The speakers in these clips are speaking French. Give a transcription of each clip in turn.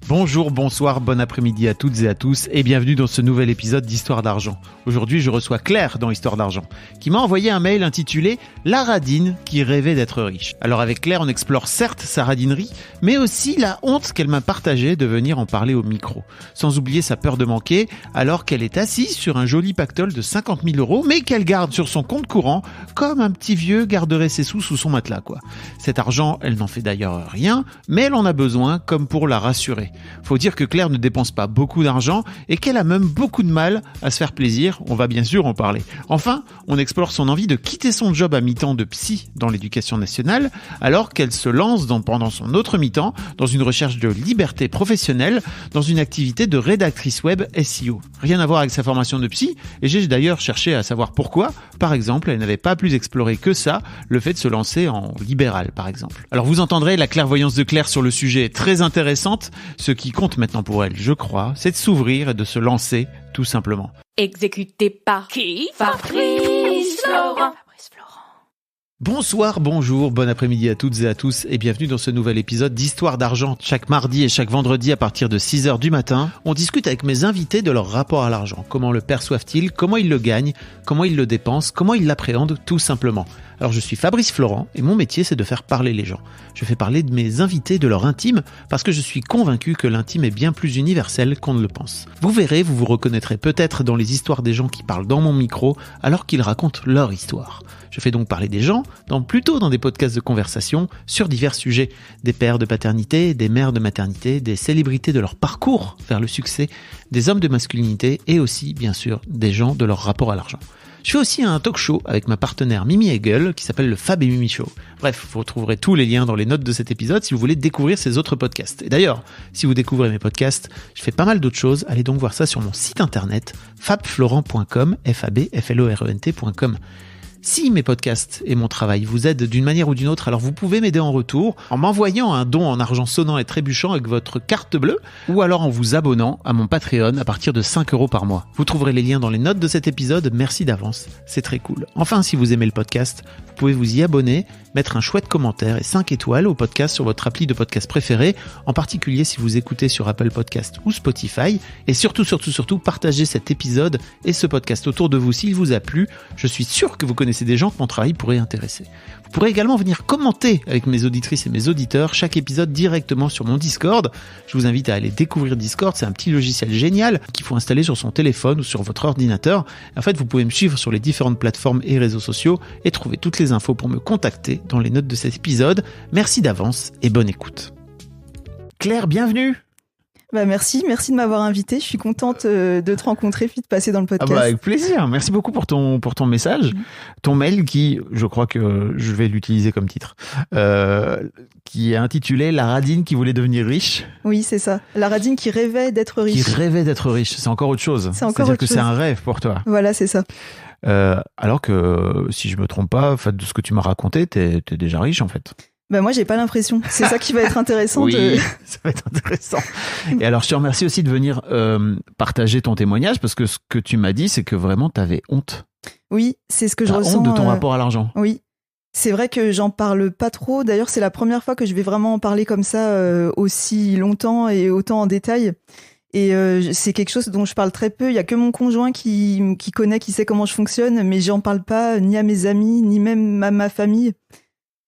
Bonjour, bonsoir, bon après-midi à toutes et à tous et bienvenue dans ce nouvel épisode d'Histoire d'argent. Aujourd'hui, je reçois Claire dans Histoire d'argent qui m'a envoyé un mail intitulé « La radine qui rêvait d'être riche ». Alors avec Claire, on explore certes sa radinerie, mais aussi la honte qu'elle m'a partagée de venir en parler au micro. Sans oublier sa peur de manquer alors qu'elle est assise sur un joli pactole de 50 000 € mais qu'elle garde sur son compte courant comme un petit vieux garderait ses sous sous son matelas, quoi. Cet argent, elle n'en fait d'ailleurs rien, mais elle en a besoin comme pour la rassurer. Faut dire que Claire ne dépense pas beaucoup d'argent et qu'elle a même beaucoup de mal à se faire plaisir, on va bien sûr en parler. Enfin, on explore son envie de quitter son job à mi-temps de psy dans l'éducation nationale alors qu'elle se lance pendant son autre mi-temps dans une recherche de liberté professionnelle dans une activité de rédactrice web SEO. Rien à voir avec sa formation de psy et j'ai d'ailleurs cherché à savoir pourquoi, par exemple, elle n'avait pas plus exploré que ça le fait de se lancer en libéral par exemple. Alors vous entendrez la clairvoyance de Claire sur le sujet est très intéressante. Ce qui compte maintenant pour elle, je crois, c'est de s'ouvrir et de se lancer, tout simplement. Exécuté par qui? Fabrice Florent. Bonsoir, bonjour, bon après-midi à toutes et à tous et bienvenue dans ce nouvel épisode d'Histoire d'argent. Chaque mardi et chaque vendredi à partir de 6h du matin, on discute avec mes invités de leur rapport à l'argent. Comment le perçoivent-ils? Comment ils le gagnent? Comment ils le dépensent? Comment ils l'appréhendent? Tout simplement. Alors je suis Fabrice Florent et mon métier c'est de faire parler les gens. Je fais parler de mes invités de leur intime parce que je suis convaincu que l'intime est bien plus universel qu'on ne le pense. Vous verrez, vous vous reconnaîtrez peut-être dans les histoires des gens qui parlent dans mon micro alors qu'ils racontent leur histoire. Je fais donc parler des gens, plutôt dans des podcasts de conversation sur divers sujets. Des pères de paternité, des mères de maternité, des célébrités de leur parcours vers le succès, des hommes de masculinité et aussi, bien sûr, des gens de leur rapport à l'argent. Je fais aussi un talk show avec ma partenaire Mimi Hegel qui s'appelle le Fab et Mimi Show. Bref, vous retrouverez tous les liens dans les notes de cet épisode si vous voulez découvrir ces autres podcasts. Et d'ailleurs, si vous découvrez mes podcasts, je fais pas mal d'autres choses. Allez donc voir ça sur mon site internet fabflorent.com, fabflorent.com. Si mes podcasts et mon travail vous aident d'une manière ou d'une autre, alors vous pouvez m'aider en retour en m'envoyant un don en argent sonnant et trébuchant avec votre carte bleue ou alors en vous abonnant à mon Patreon à partir de 5 € par mois. Vous trouverez les liens dans les notes de cet épisode, merci d'avance, c'est très cool. Enfin, si vous aimez le podcast, vous pouvez vous y abonner, mettre un chouette commentaire et 5 étoiles au podcast sur votre appli de podcast préféré, en particulier si vous écoutez sur Apple Podcast ou Spotify. Et surtout, partagez cet épisode et ce podcast autour de vous s'il vous a plu. Je suis sûr que vous connaissez des gens que mon travail pourrait intéresser. Vous pourrez également venir commenter avec mes auditrices et mes auditeurs chaque épisode directement sur mon Discord. Je vous invite à aller découvrir Discord, c'est un petit logiciel génial qu'il faut installer sur son téléphone ou sur votre ordinateur. En fait, vous pouvez me suivre sur les différentes plateformes et réseaux sociaux et trouver toutes les infos pour me contacter dans les notes de cet épisode. Merci d'avance et bonne écoute. Claire, bienvenue. Merci de m'avoir invité. Je suis contente de te rencontrer puis de passer dans le podcast. Avec plaisir. Merci beaucoup pour ton message. Ton mail qui, je crois que je vais l'utiliser comme titre, qui est intitulé « La radine qui voulait devenir riche ». Oui, c'est ça. La radine qui rêvait d'être riche. Qui rêvait d'être riche. C'est encore autre chose. C'est-à-dire que c'est un rêve pour toi. Voilà, c'est ça. Alors que, si je me trompe pas, en fait, de ce que tu m'as raconté, t'es déjà riche en fait. Moi, j'ai pas l'impression. C'est ça qui va être intéressant. Oui, ça va être intéressant. Et alors, je te remercie aussi de venir partager ton témoignage parce que ce que tu m'as dit, c'est que vraiment, t'avais honte. Oui, c'est ce que je ressens. Honte de ton rapport à l'argent. Oui. C'est vrai que j'en parle pas trop. D'ailleurs, c'est la première fois que je vais vraiment en parler comme ça aussi longtemps et autant en détail. Et c'est quelque chose dont je parle très peu. Il y a que mon conjoint qui connaît, qui sait comment je fonctionne, mais j'en parle pas ni à mes amis, ni même à ma famille.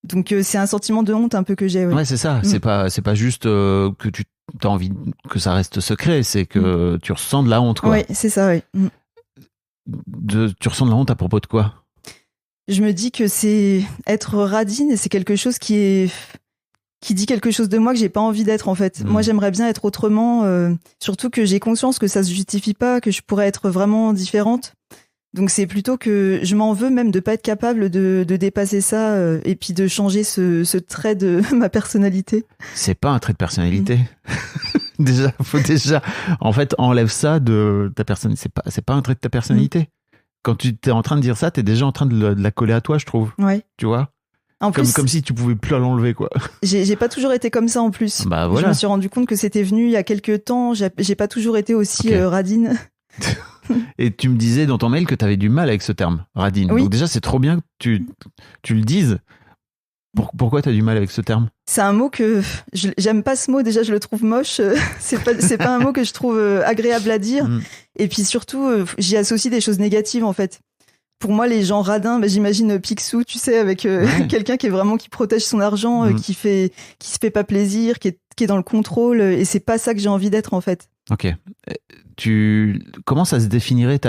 Donc c'est un sentiment de honte un peu que j'ai. Ouais, c'est ça. C'est pas juste que tu as envie que ça reste secret, c'est que tu ressens de la honte, quoi. Oui, c'est ça, oui. Tu ressens de la honte à propos de quoi? Je me dis que c'est être radine et c'est quelque chose qui dit quelque chose de moi que j'ai pas envie d'être en fait. Moi j'aimerais bien être autrement, surtout que j'ai conscience que ça se justifie pas, que je pourrais être vraiment différente. Donc c'est plutôt que je m'en veux même de pas être capable de dépasser ça et puis de changer ce trait de ma personnalité. C'est pas un trait de personnalité. Faut déjà en fait enlève ça de ta personne. C'est pas un trait de ta personnalité. Quand tu t'es en train de dire ça, t'es déjà en train de la coller à toi, je trouve. Ouais. Tu vois. Comme si tu pouvais plus l'enlever, quoi. J'ai pas toujours été comme ça en plus. Bah voilà. Je me suis rendu compte que c'était venu il y a quelques temps. J'ai pas toujours été aussi radine. Et tu me disais dans ton mail que tu avais du mal avec ce terme, radine. Oui. Donc déjà, c'est trop bien que tu le dises. Pourquoi t'as du mal avec ce terme ? C'est un mot que j'aime pas ce mot. Déjà, je le trouve moche. C'est pas un mot que je trouve agréable à dire. Et puis surtout, j'y associe des choses négatives en fait. Pour moi, les gens radins, j'imagine Picsou, tu sais, avec quelqu'un qui protège son argent, qui se fait pas plaisir, qui est dans le contrôle. Et c'est pas ça que j'ai envie d'être en fait. Ok. Comment ça se définirait,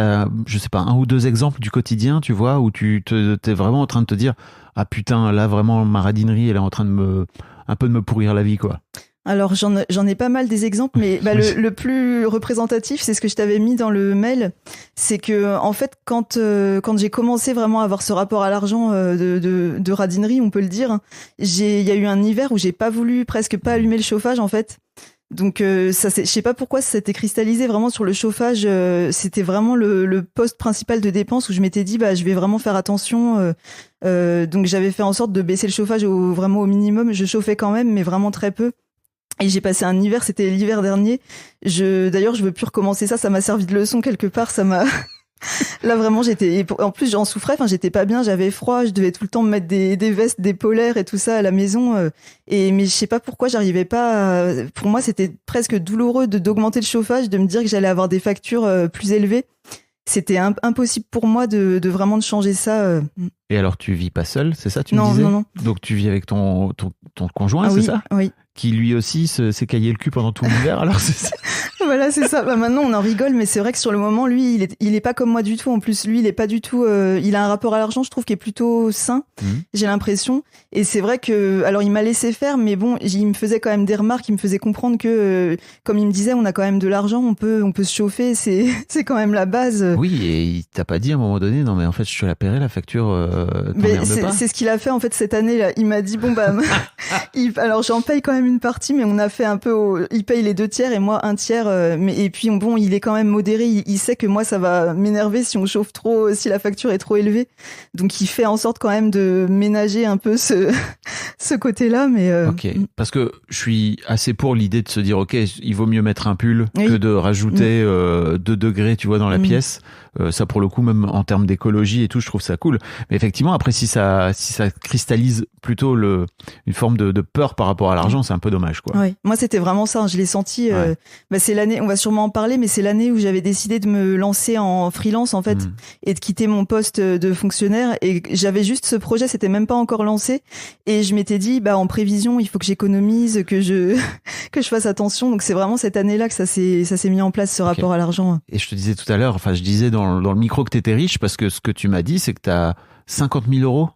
je sais pas, un ou deux exemples du quotidien, tu vois, où t'es vraiment en train de te dire, ah putain, là vraiment ma radinerie, elle est en train de un peu de me pourrir la vie, quoi. Alors j'en ai pas mal des exemples, mais le plus représentatif, c'est ce que je t'avais mis dans le mail, c'est que en fait quand j'ai commencé vraiment à avoir ce rapport à l'argent de radinerie, on peut le dire, il y a eu un hiver où j'ai pas voulu presque pas allumer le chauffage en fait. Donc je sais pas pourquoi ça s'était cristallisé vraiment sur le chauffage. C'était vraiment le poste principal de dépense où je m'étais dit je vais vraiment faire attention. Donc j'avais fait en sorte de baisser le chauffage vraiment au minimum. Je chauffais quand même, mais vraiment très peu. Et j'ai passé un hiver, c'était l'hiver dernier. D'ailleurs, je veux plus recommencer ça. Ça m'a servi de leçon quelque part. Ça m'a. Là vraiment en plus j'en souffrais, j'étais pas bien, j'avais froid, je devais tout le temps me mettre des vestes, des polaires et tout ça à la maison mais je sais pas pourquoi j'arrivais pas pour moi c'était presque douloureux d'augmenter le chauffage, de me dire que j'allais avoir des factures plus élevées. C'était impossible pour moi de vraiment de changer ça. Et alors tu vis pas seul, c'est ça tu me disais ? Non. Donc tu vis avec ton conjoint, c'est ça ? Oui. Qui lui aussi s'est caillé le cul pendant tout l'hiver, alors c'est ça. Voilà, c'est ça. Maintenant, on en rigole, mais c'est vrai que sur le moment, lui, il est pas comme moi du tout. En plus, lui, il est pas du tout. Il a un rapport à l'argent, je trouve, qui est plutôt sain. J'ai l'impression. Et c'est vrai que, alors, il m'a laissé faire, mais bon, il me faisait quand même des remarques. Il me faisait comprendre que, comme il me disait, on a quand même de l'argent, on peut se chauffer. C'est quand même la base. Oui, et il t'a pas dit à un moment donné, non mais en fait, je te la paierai la facture. C'est ce qu'il a fait en fait cette année. Là, il m'a dit alors j'en paye quand même une partie, mais on a fait un peu. Il paye les 2/3 et moi 1/3. Et puis il est quand même modéré. Il sait que moi ça va m'énerver si on chauffe trop, si la facture est trop élevée. Donc il fait en sorte quand même de ménager un peu ce côté-là. Mais ok, parce que je suis assez pour l'idée de se dire ok, il vaut mieux mettre un pull que de rajouter 2 degrés, tu vois, dans la pièce. Ça pour le coup, même en termes d'écologie et tout, je trouve ça cool. Mais effectivement, après si ça cristallise plutôt une forme de peur par rapport à l'argent, c'est un peu dommage, quoi. Oui, moi c'était vraiment ça. Je l'ai senti. C'est l'année. On va sûrement en parler, mais c'est l'année où j'avais décidé de me lancer en freelance en fait et de quitter mon poste de fonctionnaire. Et j'avais juste ce projet, c'était même pas encore lancé. Et je m'étais dit, en prévision, il faut que j'économise, que je fasse attention. Donc c'est vraiment cette année-là que ça s'est mis en place ce rapport à l'argent. Et je te disais tout à l'heure, je disais dans le micro que t'étais riche parce que ce que tu m'as dit, c'est que t'as 50 000 euros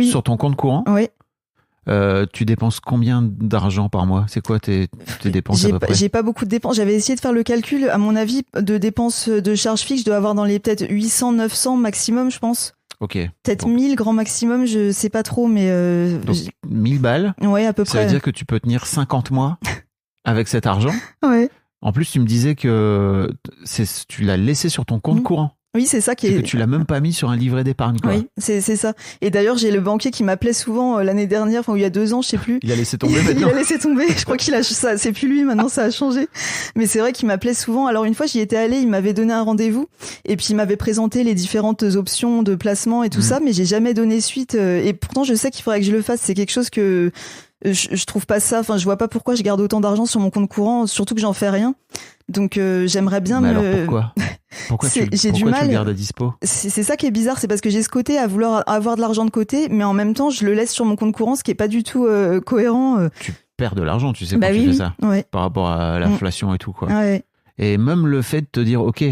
sur ton compte courant. Oui. Tu dépenses combien d'argent par mois ? C'est quoi tes dépenses à peu près ? J'ai pas beaucoup de dépenses. J'avais essayé de faire le calcul. À mon avis, de dépenses de charges fixes, je dois avoir dans les peut-être 800, 900 maximum, je pense. Ok. Peut-être 1000 grand maximum, je sais pas trop, mais... Donc 1000 balles ? Ouais, à peu près. Ça veut dire que tu peux tenir 50 mois avec cet argent ? Ouais. En plus, tu me disais que tu l'as laissé sur ton compte courant. Oui, c'est ça qui est... que tu l'as même pas mis sur un livret d'épargne, quoi. Oui, c'est ça. Et d'ailleurs, j'ai le banquier qui m'appelait souvent l'année dernière, il y a 2 ans, je sais plus. Il a laissé tomber maintenant. Il a laissé tomber. Je crois ça, c'est plus lui maintenant, ça a changé. Mais c'est vrai qu'il m'appelait souvent. Alors une fois, j'y étais allée, il m'avait donné un rendez-vous et puis il m'avait présenté les différentes options de placement et tout ça, mais j'ai jamais donné suite. Et pourtant, je sais qu'il faudrait que je le fasse. C'est quelque chose que je trouve pas ça. Je vois pas pourquoi je garde autant d'argent sur mon compte courant, surtout que j'en fais rien. Donc j'aimerais bien mais alors pourquoi tu le gardes à dispo ? C'est ça qui est bizarre, c'est parce que j'ai ce côté à vouloir avoir de l'argent de côté, mais en même temps je le laisse sur mon compte courant, ce qui est pas du tout cohérent. Tu perds de l'argent, tu sais, quand tu fais ça, par rapport à l'inflation et tout, quoi. Ouais. Et même le fait de te dire ok,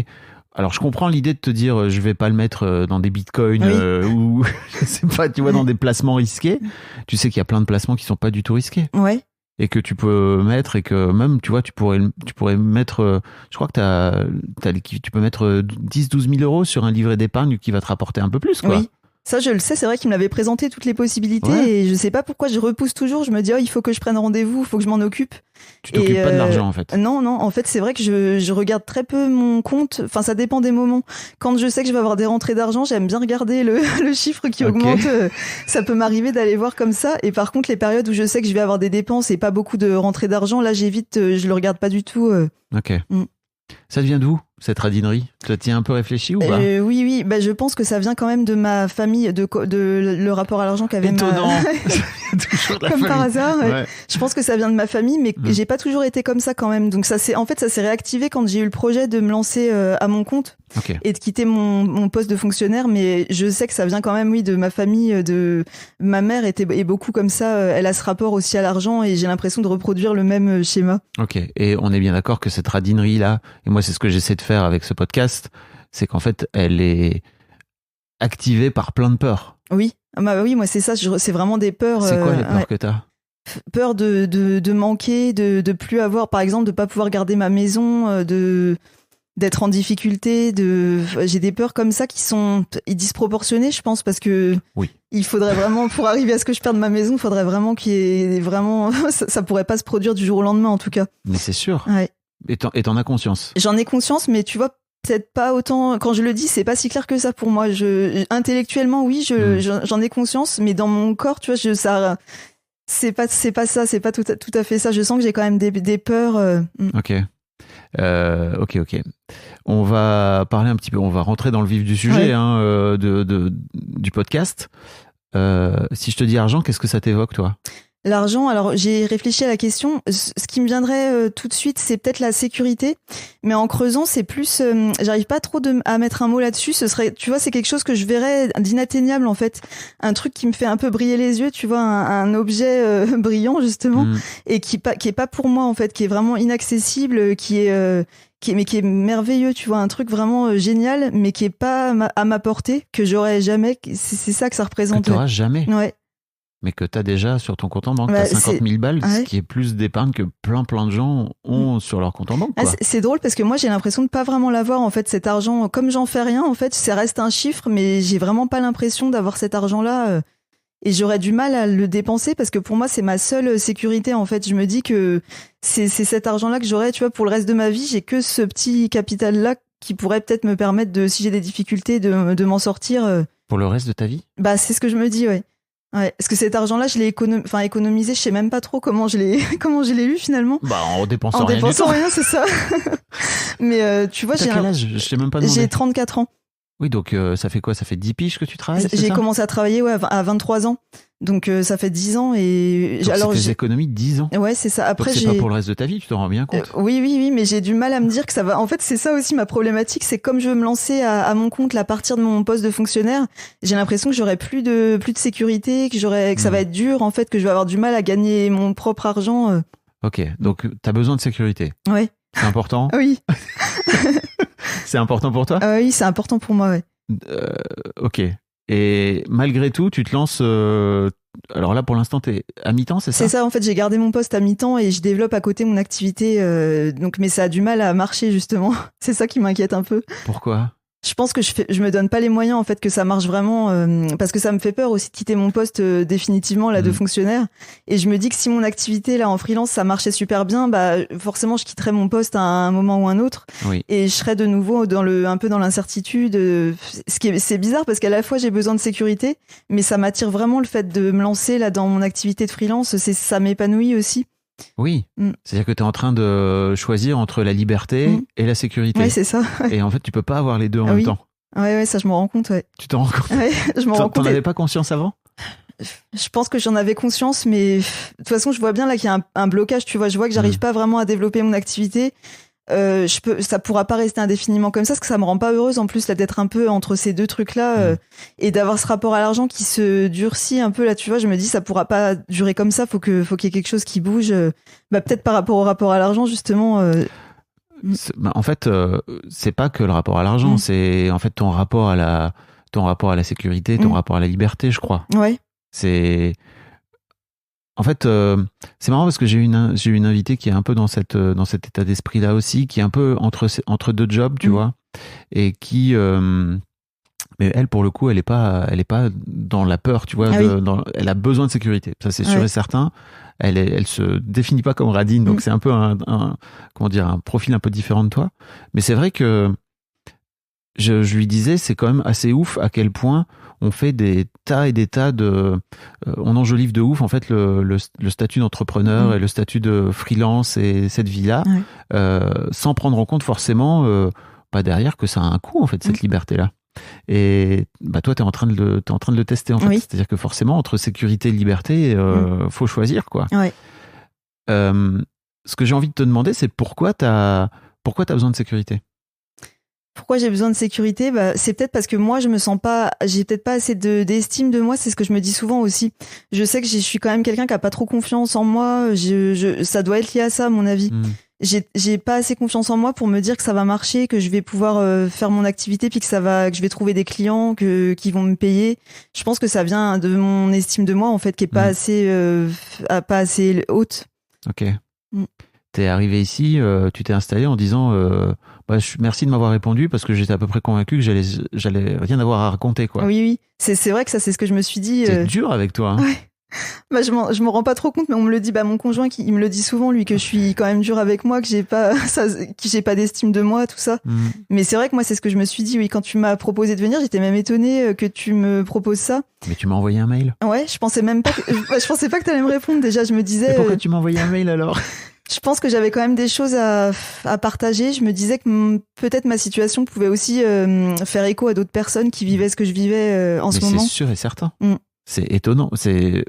alors je comprends l'idée de te dire je vais pas le mettre dans des bitcoins ou je sais pas, tu vois, dans des placements risqués. Tu sais qu'il y a plein de placements qui sont pas du tout risqués. Ouais. Et que tu peux mettre, et que même, tu vois, tu pourrais mettre, je crois que tu peux mettre 10-12 000 euros sur un livret d'épargne qui va te rapporter un peu plus, quoi. Oui. Ça, je le sais, c'est vrai qu'il me l'avait présenté toutes les possibilités et je sais pas pourquoi je repousse toujours. Je me dis, il faut que je prenne rendez-vous, il faut que je m'en occupe. Tu t'occupes pas de l'argent, en fait. Non, en fait, c'est vrai que je regarde très peu mon compte. Enfin, ça dépend des moments. Quand je sais que je vais avoir des rentrées d'argent, j'aime bien regarder le chiffre qui augmente. Ça peut m'arriver d'aller voir comme ça. Et par contre, les périodes où je sais que je vais avoir des dépenses et pas beaucoup de rentrées d'argent, là, j'évite, je le regarde pas du tout. Ok. Ça vient d'où, cette radinerie? Tu t'y as un peu réfléchi ou pas? Oui. Je pense que ça vient quand même de ma famille, de le rapport à l'argent qu'avait Étonnant. Toujours de la comme famille. par hasard. Ouais. Je pense que ça vient de ma famille, mais j'ai pas toujours été comme ça quand même. Donc ça s'est réactivé quand j'ai eu le projet de me lancer à mon compte Ok. et de quitter mon poste de fonctionnaire. Mais je sais que ça vient quand même, oui, de ma famille. De ma mère est beaucoup comme ça. Elle a ce rapport aussi à l'argent et j'ai l'impression de reproduire le même schéma. Ok. Et on est bien d'accord que cette radinerie-là, et moi c'est ce que j'essaie de faire avec ce podcast, c'est qu'en fait elle est activée par plein de peurs. Oui, oui, moi c'est ça. C'est vraiment des peurs. C'est quoi les peurs que t'as? Peur de manquer, de plus avoir, par exemple, de pas pouvoir garder ma maison, d'être en difficulté. J'ai des peurs comme ça qui sont disproportionnées, je pense, parce que Oui. il faudrait vraiment, pour arriver à ce que je perde ma maison, il faudrait vraiment qu'il y ait vraiment, ça pourrait pas se produire du jour au lendemain, en tout cas. Mais c'est sûr. Ouais. Et t'en as conscience. J'en ai conscience, mais tu vois, peut-être pas autant. Quand je le dis, c'est pas si clair que ça pour moi. Intellectuellement, oui, j'en ai conscience, mais dans mon corps, tu vois, ça. C'est pas ça, c'est pas tout à fait ça. Je sens que j'ai quand même des peurs. Ok. Ok. On va parler un petit peu, on va rentrer dans le vif du sujet du podcast. Si je te dis argent, qu'est-ce que ça t'évoque, toi? L'argent, alors j'ai réfléchi à la question. Ce qui me viendrait tout de suite, c'est peut-être la sécurité. Mais en creusant, c'est plus... j'arrive pas trop à mettre un mot là-dessus. Ce serait, tu vois, c'est quelque chose que je verrais d'inatteignable, en fait. Un truc qui me fait un peu briller les yeux, tu vois, un objet brillant, justement, et qui est pas pour moi, en fait, qui est vraiment inaccessible, qui est merveilleux, tu vois, un truc vraiment génial, mais qui est pas à ma portée, que j'aurais jamais. C'est ça que ça représente. Que t'auras jamais. Ouais. Mais que t'as déjà sur ton compte en banque. Bah, t'as 50 000 balles, ouais. ce qui est plus d'épargne que plein de gens ont sur leur compte en banque, quoi. C'est drôle parce que moi j'ai l'impression de pas vraiment l'avoir, en fait, cet argent. Comme j'en fais rien, en fait, ça reste un chiffre, mais j'ai vraiment pas l'impression d'avoir cet argent-là. Et j'aurais du mal à le dépenser parce que pour moi c'est ma seule sécurité, en fait. Je me dis que c'est cet argent-là que j'aurais, tu vois, pour le reste de ma vie. J'ai que ce petit capital-là qui pourrait peut-être me permettre si j'ai des difficultés, de m'en sortir. Pour le reste de ta vie? Bah c'est ce que je me dis, ouais. Ouais, parce que cet argent-là, je l'ai économisé, je sais même pas trop comment je l'ai eu finalement. Bah en dépensant En rien dépensant du tout. rien, c'est ça. Mais tu vois, T'as quel âge? Je t'ai même pas demandé. J'ai 34 ans. Oui, donc ça fait quoi? Ça fait 10 piges que tu travailles, c'est J'ai ça? commencé à travailler à 23 ans. Donc ça fait 10 ans et Donc c'est tes économies de 10 ans. Ouais, c'est ça. Après donc c'est pas pour le reste de ta vie, tu t'en rends bien compte? Oui, mais j'ai du mal à me dire que ça va. En fait, c'est ça aussi ma problématique, c'est comme je veux me lancer à mon compte là, à partir de mon poste de fonctionnaire, j'ai l'impression que j'aurai plus de sécurité, que ça va être dur, en fait, que je vais avoir du mal à gagner mon propre argent. Ok, donc t'as besoin de sécurité. Ouais. C'est important? Oui. C'est important pour toi? Oui, c'est important pour moi, ouais. Ok. Et malgré tout, tu te lances... alors là, pour l'instant, t'es à mi-temps, c'est ça? C'est ça, en fait, j'ai gardé mon poste à mi-temps et je développe à côté mon activité. Mais ça a du mal à marcher, justement. C'est ça qui m'inquiète un peu. Pourquoi? Je pense que je me donne pas les moyens, en fait, que ça marche vraiment, parce que ça me fait peur aussi de quitter mon poste définitivement là de fonctionnaire. Et je me dis que si mon activité là en freelance ça marchait super bien, bah forcément je quitterais mon poste à un moment ou un autre. Oui. Et je serais de nouveau un peu dans l'incertitude. C'est bizarre parce qu'à la fois j'ai besoin de sécurité, mais ça m'attire vraiment le fait de me lancer là dans mon activité de freelance. Ça m'épanouit aussi. Oui, c'est-à-dire que tu es en train de choisir entre la liberté et la sécurité. Oui, c'est ça. Et en fait, tu peux pas avoir les deux en même temps. Ouais, ça je m'en rends compte, ouais. Tu t'en rends compte? Ouais, je m'en rends compte. T'en avais pas conscience avant? Je pense que j'en avais conscience, mais de toute façon, je vois bien là qu'il y a un blocage, tu vois. Je vois que j'arrive pas vraiment à développer mon activité. Ça pourra pas rester indéfiniment comme ça, parce que ça me rend pas heureuse en plus là d'être un peu entre ces deux trucs là et d'avoir ce rapport à l'argent qui se durcit un peu là, tu vois. Je me dis ça pourra pas durer comme ça, faut qu'il y ait quelque chose qui bouge. Peut-être par rapport au rapport à l'argent justement. En fait, c'est pas que le rapport à l'argent, c'est en fait ton rapport à la sécurité, ton rapport à la liberté, je crois. Ouais. En fait, c'est marrant parce que j'ai eu une invitée qui est un peu dans cet état d'esprit-là aussi, qui est un peu entre deux jobs, tu vois, et qui, mais elle, pour le coup, elle est pas dans la peur, tu vois, elle a besoin de sécurité, ça c'est sûr et certain. Elle se définit pas comme radine, donc c'est un peu un profil un peu différent de toi. Mais c'est vrai que je lui disais, c'est quand même assez ouf à quel point on fait des tas et des tas de... on enjolive de ouf, en fait, le statut d'entrepreneur et le statut de freelance et cette vie-là, sans prendre en compte forcément, derrière, que ça a un coût, en fait, cette liberté-là. Et toi, t'es en train de le tester, en fait. C'est-à-dire que forcément, entre sécurité et liberté, faut choisir, quoi. Ouais. Ce que j'ai envie de te demander, c'est pourquoi t'as besoin de sécurité? Pourquoi j'ai besoin de sécurité? C'est peut-être parce que moi, j'ai peut-être pas assez d'estime de moi. C'est ce que je me dis souvent aussi. Je sais que je suis quand même quelqu'un qui a pas trop confiance en moi. Ça doit être lié à ça, à mon avis. J'ai pas assez confiance en moi pour me dire que ça va marcher, que je vais pouvoir faire mon activité, puis que je vais trouver des clients qui vont me payer. Je pense que ça vient de mon estime de moi, en fait, qui est pas assez haute. Ok. T'es arrivé ici, tu t'es installé en disant merci de m'avoir répondu parce que j'étais à peu près convaincu que j'allais rien avoir à raconter, quoi. Oui. C'est vrai que ça, c'est ce que je me suis dit. C'est dur avec toi. Hein. Ouais. Je m'en rends pas trop compte, mais on me le dit. Mon conjoint, il me le dit souvent, lui, que je suis quand même dur avec moi, que j'ai pas d'estime de moi, tout ça. Mais c'est vrai que moi, c'est ce que je me suis dit. Oui, quand tu m'as proposé de venir, j'étais même étonnée que tu me proposes ça. Mais tu m'as envoyé un mail. Ouais, je pensais même pas. Je pensais pas que t'allais me répondre. Déjà, je me disais. Mais pourquoi tu m'as envoyé un mail alors? Je pense que j'avais quand même des choses à partager. Je me disais que peut-être ma situation pouvait aussi faire écho à d'autres personnes qui vivaient ce que je vivais en ce moment. C'est sûr et certain. C'est étonnant. C'est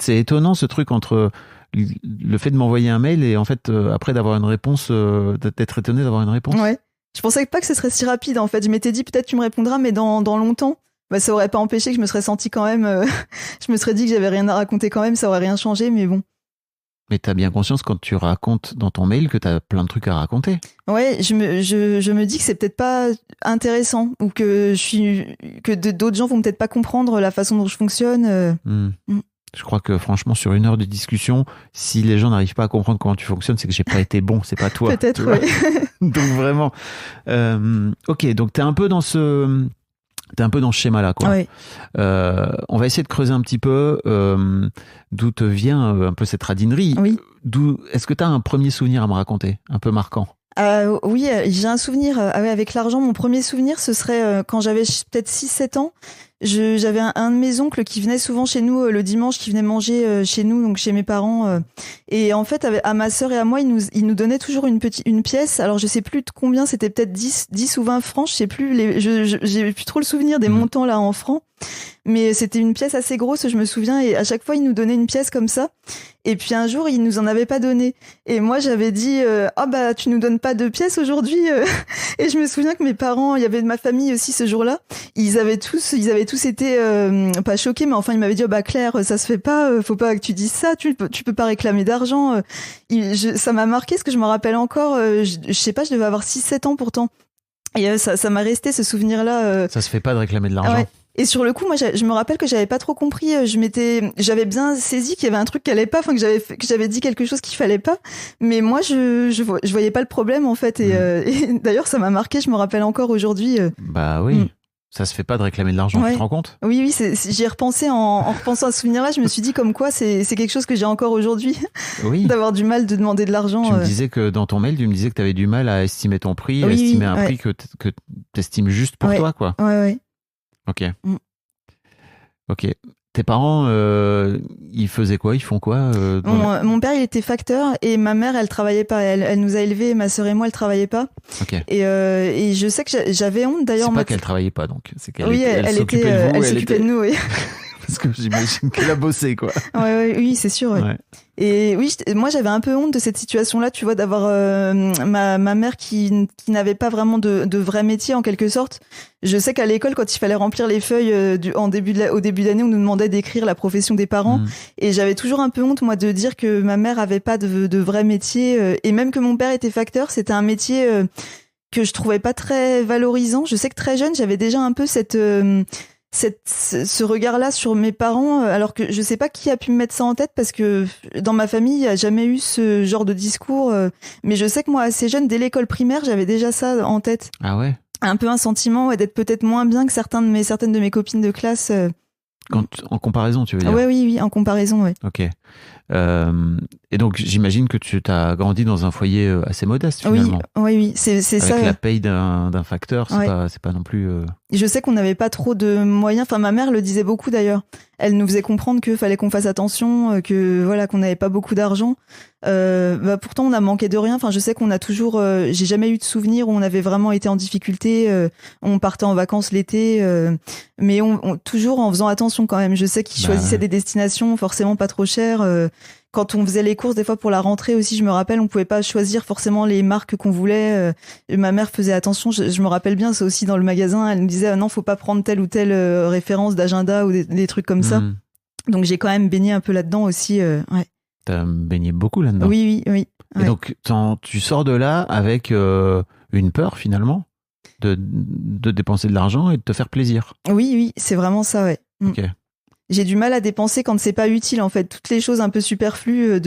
étonnant ce truc entre le fait de m'envoyer un mail et en fait après d'avoir une réponse, d'être étonné d'avoir une réponse. Ouais. Je pensais pas que ce serait si rapide. En fait, je m'étais dit peut-être tu me répondras, mais dans longtemps. Ça aurait pas empêché que je me serais sentie quand même. Je me serais dit que j'avais rien à raconter quand même. Ça aurait rien changé, mais bon. Mais t'as bien conscience quand tu racontes dans ton mail que t'as plein de trucs à raconter. Ouais, je me dis que c'est peut-être pas intéressant ou que d'autres gens vont peut-être pas comprendre la façon dont je fonctionne. Je crois que franchement, sur 1 heure de discussion, si les gens n'arrivent pas à comprendre comment tu fonctionnes, c'est que j'ai pas été bon, c'est pas toi. Peut-être, oui. Donc vraiment. Ok, donc t'es un peu dans ce schéma-là, quoi. Oui. On va essayer de creuser un petit peu d'où te vient un peu cette radinerie. Oui. Est-ce que tu as un premier souvenir à me raconter, un peu marquant? Oui, j'ai un souvenir avec l'argent. Mon premier souvenir, ce serait quand j'avais peut-être 6-7 ans. J'avais un de mes oncles qui venait souvent chez nous le dimanche, qui venait manger chez nous, donc chez mes parents. Et en fait, à ma sœur et à moi, il nous donnait toujours une pièce. Alors, je sais plus de combien, c'était peut-être 10 ou 20 francs. Je sais plus, j'ai plus trop le souvenir des montants là en francs. Mais c'était une pièce assez grosse, je me souviens, et à chaque fois, il nous donnait une pièce comme ça. Et puis un jour, il nous en avait pas donné. Et moi, j'avais dit, tu nous donnes pas de pièces aujourd'hui. Et je me souviens que mes parents, il y avait de ma famille aussi ce jour-là. Ils avaient tous été pas choqués, mais enfin, ils m'avaient dit, Claire, ça se fait pas, faut pas que tu dises ça, tu peux pas réclamer d'argent. Ça m'a marqué, parce que je me rappelle encore, je sais pas, je devais avoir 6-7 ans pourtant. Et ça m'a resté ce souvenir-là. Ça se fait pas de réclamer de l'argent. Ouais. Et sur le coup, moi, je me rappelle que j'avais pas trop compris. J'avais bien saisi qu'il y avait un truc qui allait pas, enfin que j'avais dit quelque chose qu'il fallait pas. Mais moi, je voyais pas le problème en fait. Et d'ailleurs, ça m'a marqué. Je me rappelle encore aujourd'hui. Bah oui. Ça se fait pas de réclamer de l'argent, tu te rends compte? Oui, j'y ai repensé en repensant à ce souvenir-là. Je me suis dit comme quoi c'est quelque chose que j'ai encore aujourd'hui. Oui. D'avoir du mal de demander de l'argent. Tu me disais que dans ton mail, tu me disais que tu avais du mal à estimer ton prix, à estimer un prix que t'estimes juste pour toi, quoi. Ouais. Ok. Ok. Tes parents, ils faisaient quoi? Ils font quoi mon père, il était facteur et ma mère, elle travaillait pas. Elle nous a élevés, ma sœur et moi, elle travaillait pas. Ok. Et je sais que j'avais honte d'ailleurs. C'est pas qu'elle travaillait pas, donc. C'est qu'elle elle s'occupait de vous. Elle s'occupait de nous, oui. Parce que j'imagine qu'elle a bossé, quoi. Oui, c'est sûr. Ouais. Et oui, moi j'avais un peu honte de cette situation-là, tu vois, d'avoir ma mère qui n'avait pas vraiment de vrai métier en quelque sorte. Je sais qu'à l'école, quand il fallait remplir les feuilles au début d'année, on nous demandait d'écrire la profession des parents, et j'avais toujours un peu honte moi de dire que ma mère avait pas de vrai métier, et même que mon père était facteur, c'était un métier que je trouvais pas très valorisant. Je sais que très jeune, j'avais déjà un peu ce regard-là sur mes parents, alors que je sais pas qui a pu me mettre ça en tête, parce que dans ma famille, il n'y a jamais eu ce genre de discours. Mais je sais que moi, assez jeune, dès l'école primaire, j'avais déjà ça en tête. Ah ouais? Un peu un sentiment d'être peut-être moins bien que certaines de mes copines de classe. En comparaison, tu veux dire? Oui, en comparaison, ouais. Ok. Et donc, j'imagine que tu t'as grandi dans un foyer assez modeste, finalement. Oui, c'est ça. Avec la paye d'un facteur, c'est pas non plus... Je sais qu'on n'avait pas trop de moyens. Enfin, ma mère le disait beaucoup, d'ailleurs. Elle nous faisait comprendre qu'il fallait qu'on fasse attention, qu'on n'avait pas beaucoup d'argent. Pourtant, on a manqué de rien. Enfin, je sais qu'on a toujours... j'ai jamais eu de souvenir où on avait vraiment été en difficulté. On partait en vacances l'été, mais toujours en faisant attention quand même. Je sais qu'ils choisissaient des destinations forcément pas trop chères. Quand on faisait les courses, des fois pour la rentrée aussi, je me rappelle, on pouvait pas choisir forcément les marques qu'on voulait. Ma mère faisait attention. Je me rappelle bien, c'est aussi dans le magasin. Elle nous disait non, faut pas prendre telle ou telle référence d'agenda ou des trucs comme ça. Donc j'ai quand même baigné un peu là-dedans aussi. Ouais. T'as baigné beaucoup là-dedans. Oui. Et donc tu sors de là avec une peur finalement de dépenser de l'argent et de te faire plaisir. Oui, c'est vraiment ça, ouais. Ok. J'ai du mal à dépenser quand c'est pas utile, en fait. Toutes les choses un peu superflues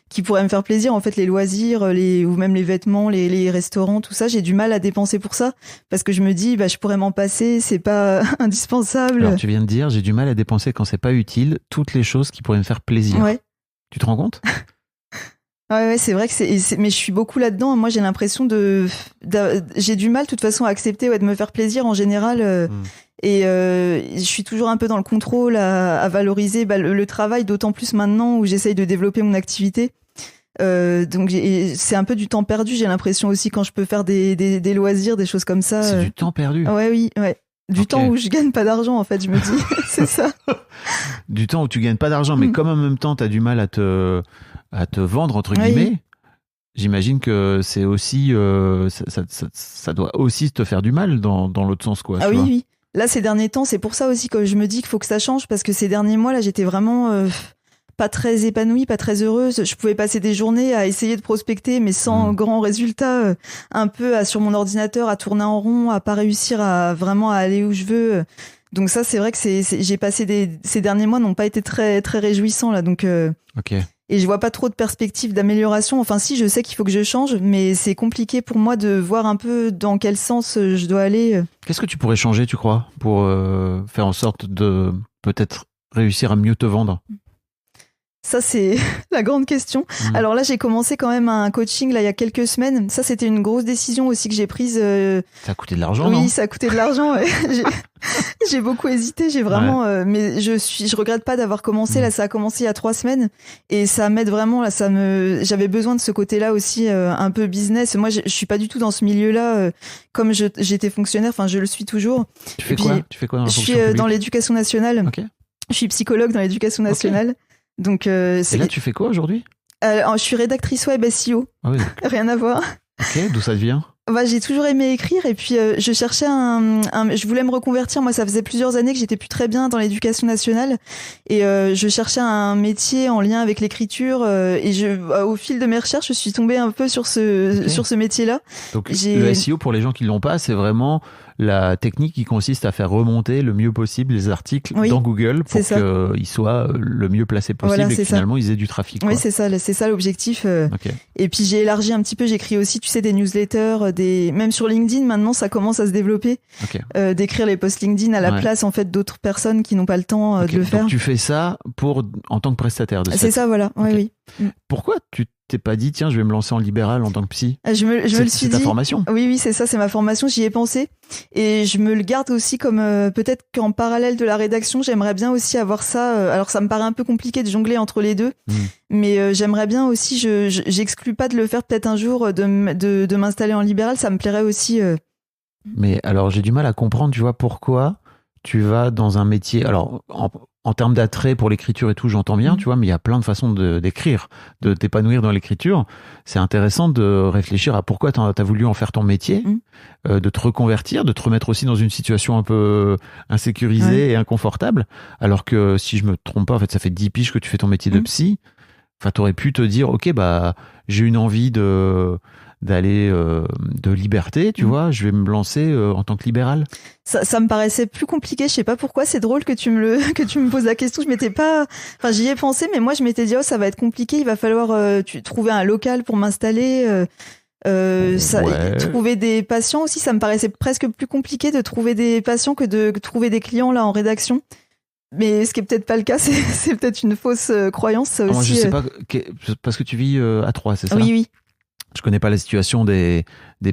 qui pourraient me faire plaisir, en fait, les loisirs, ou même les vêtements, les restaurants, tout ça, j'ai du mal à dépenser pour ça. Parce que je me dis, je pourrais m'en passer, c'est pas indispensable. Alors, tu viens de dire, j'ai du mal à dépenser quand c'est pas utile, toutes les choses qui pourraient me faire plaisir. Ouais. Tu te rends compte? Ouais, c'est vrai que mais je suis beaucoup là-dedans. Moi, j'ai l'impression j'ai du mal, de toute façon, à accepter, de me faire plaisir en général. Et je suis toujours un peu dans le contrôle à valoriser le travail, d'autant plus maintenant où j'essaye de développer mon activité. Donc c'est un peu du temps perdu, j'ai l'impression aussi, quand je peux faire des loisirs, des choses comme ça. C'est du temps perdu. Oui. Du temps où je gagne pas d'argent, en fait, je me dis. C'est ça. Du temps où tu gagnes pas d'argent, mais comme en même temps, t'as du mal à te vendre, entre guillemets. J'imagine que c'est aussi, ça doit aussi te faire du mal dans l'autre sens, quoi. Ah oui. Là, ces derniers temps, c'est pour ça aussi que je me dis qu'il faut que ça change, parce que ces derniers mois, là, j'étais vraiment pas très épanouie, pas très heureuse. Je pouvais passer des journées à essayer de prospecter, mais sans grand résultat, un peu sur mon ordinateur, à tourner en rond, à pas réussir à vraiment à aller où je veux. Donc ça, c'est vrai que j'ai passé ces derniers mois n'ont pas été très très réjouissants là. Donc ok. Et je vois pas trop de perspectives d'amélioration. Enfin, si, je sais qu'il faut que je change, mais c'est compliqué pour moi de voir un peu dans quel sens je dois aller. Qu'est-ce que tu pourrais changer, tu crois, pour faire en sorte de peut-être réussir à mieux te vendre? Ça, c'est la grande question. Alors là, j'ai commencé quand même un coaching là, il y a quelques semaines. Ça, c'était une grosse décision aussi que j'ai prise. Ça a coûté de l'argent, oui, non? Ça a coûté de l'argent. Ouais. J'ai beaucoup hésité. J'ai vraiment, mais je regrette pas d'avoir commencé. Là, ça a commencé il y a 3 semaines et ça m'aide vraiment. Là, j'avais besoin de ce côté-là aussi, un peu business. Moi, je suis pas du tout dans ce milieu-là. Comme j'étais fonctionnaire, enfin, je le suis toujours. Tu fais quoi? Tu fais quoi dans la fonction publique ? Je suis dans l'éducation nationale. Ok. Je suis psychologue dans l'éducation nationale. Okay. Donc, et là, tu fais quoi aujourd'hui? Je suis rédactrice web SEO. Ah oui. Rien à voir. Ok, d'où ça vient? J'ai toujours aimé écrire et puis je cherchais je voulais me reconvertir. Moi, ça faisait plusieurs années que j'étais plus très bien dans l'éducation nationale et je cherchais un métier en lien avec l'écriture et au fil de mes recherches, je suis tombée un peu sur ce métier-là. Donc le SEO, pour les gens qui l'ont pas, c'est vraiment la technique qui consiste à faire remonter le mieux possible les articles dans Google pour qu'ils soient le mieux placés possible et que finalement ils aient du trafic. Oui, c'est ça l'objectif. Et puis j'ai élargi un petit peu, j'écris aussi, tu sais, des newsletters, même sur LinkedIn maintenant ça commence à se développer, d'écrire les posts LinkedIn à la place en fait d'autres personnes qui n'ont pas le temps de le faire. Donc tu fais ça en tant que prestataire de C'est ça, voilà. Oui. Pourquoi tu t'es pas dit tiens je vais me lancer en libéral en tant que psy? Je me le suis dit. C'est ta formation? Oui, c'est ça, c'est ma formation, j'y ai pensé et je me le garde aussi comme peut-être qu'en parallèle de la rédaction j'aimerais bien aussi avoir ça. Alors ça me paraît un peu compliqué de jongler entre les deux, mais j'aimerais bien aussi, j'exclus pas de le faire peut-être un jour, de m'installer en libéral, ça me plairait aussi. Mais alors j'ai du mal à comprendre, tu vois, pourquoi tu vas dans un métier, alors en termes d'attrait pour l'écriture et tout, j'entends bien, tu vois, mais il y a plein de façons d'écrire, de t'épanouir dans l'écriture. C'est intéressant de réfléchir à pourquoi t'as voulu en faire ton métier, de te reconvertir, de te remettre aussi dans une situation un peu insécurisée et inconfortable, alors que si je me trompe pas, en fait, ça fait 10 piges que tu fais ton métier de psy. Enfin, t'aurais pu te dire, ok, j'ai une envie d'aller de liberté, tu vois, je vais me lancer en tant que libéral. Ça me paraissait plus compliqué, je sais pas pourquoi, c'est drôle que tu me poses la question, j'y ai pensé, mais moi je m'étais dit ça va être compliqué, il va falloir trouver un local pour m'installer, trouver des patients aussi, ça me paraissait presque plus compliqué de trouver des patients que de trouver des clients là en rédaction. Mais ce qui est peut-être pas le cas, c'est peut-être une fausse croyance, ça aussi. Moi, je sais pas, parce que tu vis à Troyes, c'est ça? Oui, oui. Je connais pas la situation des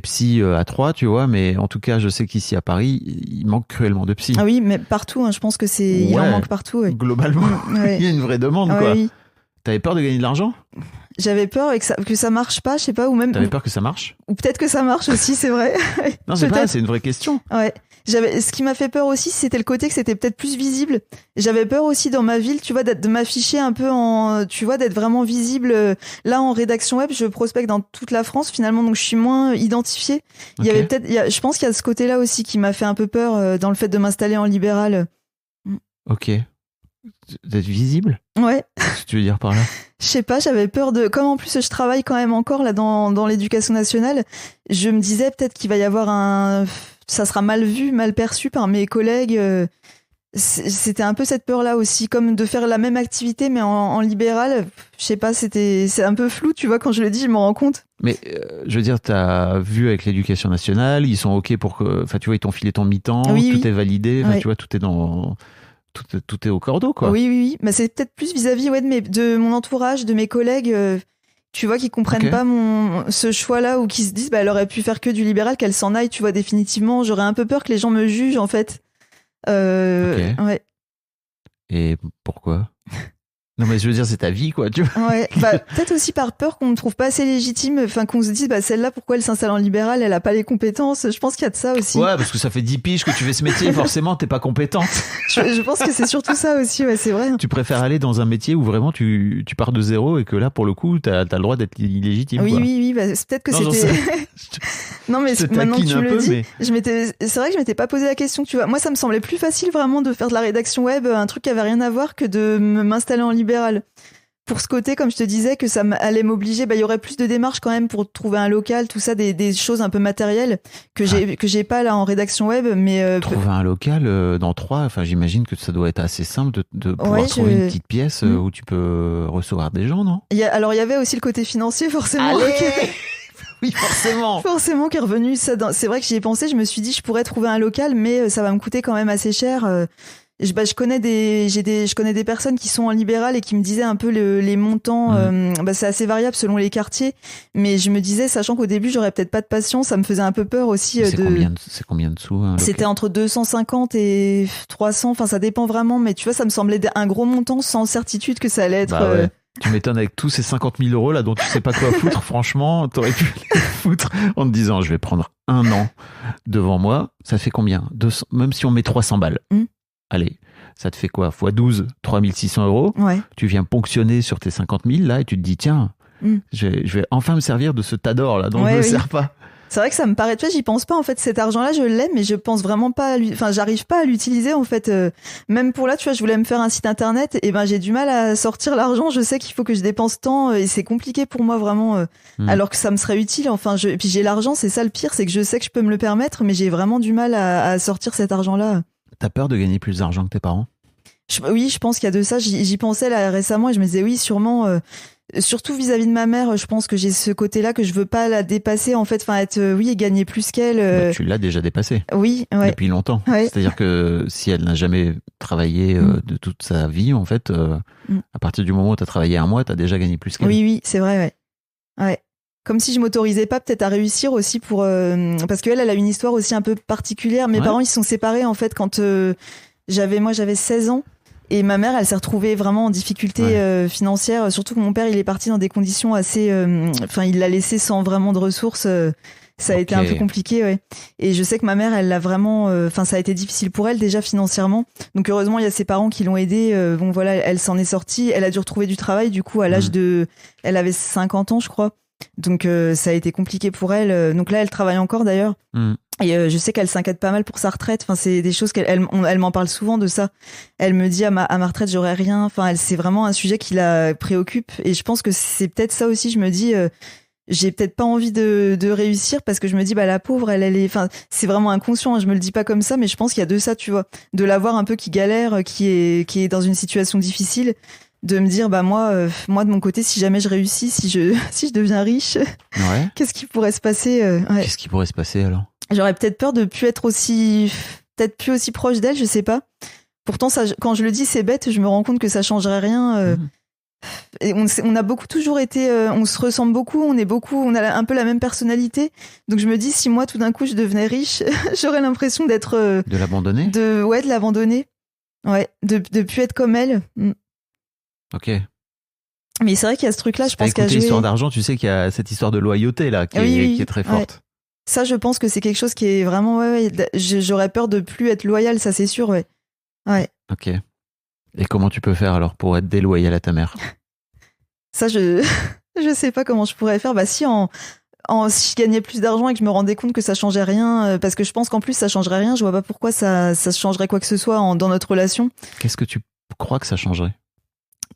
psys à Troyes, tu vois, mais en tout cas, je sais qu'ici à Paris, il manque cruellement de psys. Ah oui, mais partout, je pense que il en manque partout. Ouais. Globalement, ouais. Il y a une vraie demande, quoi. Oui. T'avais peur de gagner de l'argent? J'avais peur que ça marche pas, je sais pas, ou même. T'avais peur que ça marche? Ou peut-être que ça marche aussi, c'est vrai. Non, c'est une vraie question. Ouais. Ce qui m'a fait peur aussi, c'était le côté que c'était peut-être plus visible. J'avais peur aussi dans ma ville, tu vois, de m'afficher un peu tu vois, d'être vraiment visible. Là, en rédaction web, je prospecte dans toute la France, finalement, donc je suis moins identifiée. Il y avait je pense qu'il y a ce côté-là aussi qui m'a fait un peu peur dans le fait de m'installer en libéral. Ok. D'être visible? Ouais. Qu'est-ce que tu veux dire par là? Je sais pas, j'avais peur de... Comme en plus je travaille quand même encore là dans l'éducation nationale, je me disais peut-être qu'il va y avoir ça sera mal vu, mal perçu par mes collègues. C'était un peu cette peur-là aussi, comme de faire la même activité mais en libéral. Je sais pas, c'est un peu flou, tu vois, quand je le dis, je m'en rends compte. Mais je veux dire, t'as vu avec l'éducation nationale, ils sont ok pour que... Enfin, tu vois, ils t'ont filé ton mi-temps, tout est validé, tu vois, tout est dans... Tout est au cordeau, quoi. Oui. Mais c'est peut-être plus vis-à-vis de mon entourage, de mes collègues, tu vois, qui comprennent pas ce choix-là ou qui se disent, elle aurait pu faire que du libéral, qu'elle s'en aille, tu vois, définitivement. J'aurais un peu peur que les gens me jugent, en fait. Ouais. Et pourquoi? Non, mais je veux dire, c'est ta vie, quoi, tu vois. Ouais, peut-être aussi par peur qu'on ne trouve pas assez légitime, enfin, qu'on se dise, celle-là, pourquoi elle s'installe en libéral, elle a pas les compétences. Je pense qu'il y a de ça aussi. Ouais, parce que ça fait 10 piges que tu fais ce métier, forcément, t'es pas compétente. Je pense que c'est surtout ça aussi, ouais, c'est vrai. Tu préfères aller dans un métier où vraiment tu pars de zéro et que là, pour le coup, t'as le droit d'être illégitime. Oui, quoi. oui, c'est peut-être que c'était. Non, mais maintenant que tu me le dis, c'est vrai que je m'étais pas posé la question, tu vois. Moi, ça me semblait plus facile vraiment de faire de la rédaction web, un truc qui avait rien à voir, que de m'installer en libéral. Pour ce côté, comme je te disais, que ça allait m'obliger, il y aurait plus de démarches quand même pour trouver un local, tout ça, des choses un peu matérielles que j'ai pas là en rédaction web, mais trouver un local dans Troyes, enfin j'imagine que ça doit être assez simple de pouvoir trouver une petite pièce où tu peux recevoir des gens, non? Alors il y avait aussi le côté financier, forcément. Oui, forcément. Forcément qui est revenu. C'est vrai que j'y ai pensé, je me suis dit je pourrais trouver un local, mais ça va me coûter quand même assez cher. Je connais des personnes qui sont en libéral et qui me disaient un peu les montants. C'est assez variable selon les quartiers, mais je me disais, sachant qu'au début j'aurais peut-être pas de patience, ça me faisait un peu peur aussi. C'est combien de sous? C'était entre 250 et 300. Enfin, ça dépend vraiment, mais tu vois, ça me semblait un gros montant sans certitude que ça allait être. Ouais. Tu m'étonnes avec tous ces 50 000 euros là dont tu sais pas quoi foutre. Franchement, t'aurais pu les foutre en te disant, je vais prendre un an devant moi. Ça fait combien? 200, même si on met 300 balles. Allez, ça te fait quoi? Fois 12, 3600 euros. Ouais. Tu viens ponctionner sur tes 50 000 là et tu te dis, tiens, je vais enfin me servir de ce tas d'or là dont je ne me sers pas. C'est vrai que ça me paraît, tu vois, j'y pense pas en fait. Cet argent-là, je l'aime, mais je pense vraiment pas j'arrive pas à l'utiliser en fait. Même pour là, tu vois, je voulais me faire un site internet et j'ai du mal à sortir l'argent. Je sais qu'il faut que je dépense tant et c'est compliqué pour moi vraiment. Alors que ça me serait utile. Enfin, et puis j'ai l'argent, c'est ça le pire, c'est que je sais que je peux me le permettre, mais j'ai vraiment du mal à sortir cet argent-là. T'as peur de gagner plus d'argent que tes parents? Oui, je pense qu'il y a de ça. J'y pensais là récemment et je me disais oui, sûrement. Surtout vis-à-vis de ma mère, je pense que j'ai ce côté-là que je veux pas la dépasser en fait. Enfin, et gagner plus qu'elle. Tu l'as déjà dépassé. Oui, ouais. Depuis longtemps. Ouais. C'est-à-dire que si elle n'a jamais travaillé de toute sa vie, en fait, à partir du moment où tu as travaillé un mois, tu as déjà gagné plus qu'elle. Oui, c'est vrai, ouais. Comme si je m'autorisais pas peut-être à réussir aussi parce qu'elle a une histoire aussi un peu particulière. Mes parents, ils se sont séparés en fait quand j'avais 16 ans. Et ma mère, elle s'est retrouvée vraiment en difficulté financière, surtout que mon père, il est parti dans des conditions assez... il l'a laissé sans vraiment de ressources. Ça a été un peu compliqué, ouais. Et je sais que ma mère, elle l'a vraiment... ça a été difficile pour elle déjà financièrement. Donc heureusement, il y a ses parents qui l'ont aidée. Elle s'en est sortie. Elle a dû retrouver du travail, du coup, à l'âge de... Elle avait 50 ans, je crois. Donc ça a été compliqué pour elle. Donc là, elle travaille encore d'ailleurs. Et je sais qu'elle s'inquiète pas mal pour sa retraite. Enfin, c'est des choses elle m'en parle souvent de ça. Elle me dit à ma retraite, j'aurai rien. Enfin, c'est vraiment un sujet qui la préoccupe. Et je pense que c'est peut-être ça aussi. Je me dis, j'ai peut-être pas envie de réussir parce que je me dis, la pauvre, elle est. Enfin, c'est vraiment inconscient. Je me le dis pas comme ça, mais je pense qu'il y a de ça, tu vois, de la voir un peu qui galère, qui est dans une situation difficile. De me dire, moi de mon côté, si jamais je réussis, si je deviens riche, qu'est-ce qui pourrait se passer Qu'est-ce qui pourrait se passer alors? J'aurais peut-être peur de plus être aussi proche d'elle, je sais pas. Pourtant, ça, quand je le dis, c'est bête, je me rends compte que ça changerait rien. Et on a toujours été, on se ressemble beaucoup, on a un peu la même personnalité. Donc je me dis, si moi tout d'un coup je devenais riche, j'aurais l'impression d'être de l'abandonner. De l'abandonner. Ouais, de plus être comme elle. Ok. Mais c'est vrai qu'il y a ce truc-là, je pense qu'à joué. Histoire d'argent, tu sais qu'il y a cette histoire de loyauté là qui est très forte. Ouais. Ça, je pense que c'est quelque chose qui est vraiment, j'aurais peur de plus être loyale, ça c'est sûr, ouais. Ok. Et comment tu peux faire alors pour être déloyale à ta mère? Ça, je sais pas comment je pourrais faire. Bah si si je gagnais plus d'argent et que je me rendais compte que ça changeait rien, parce que je pense qu'en plus ça changerait rien, je vois pas pourquoi ça changerait quoi que ce soit dans notre relation. Qu'est-ce que tu crois que ça changerait?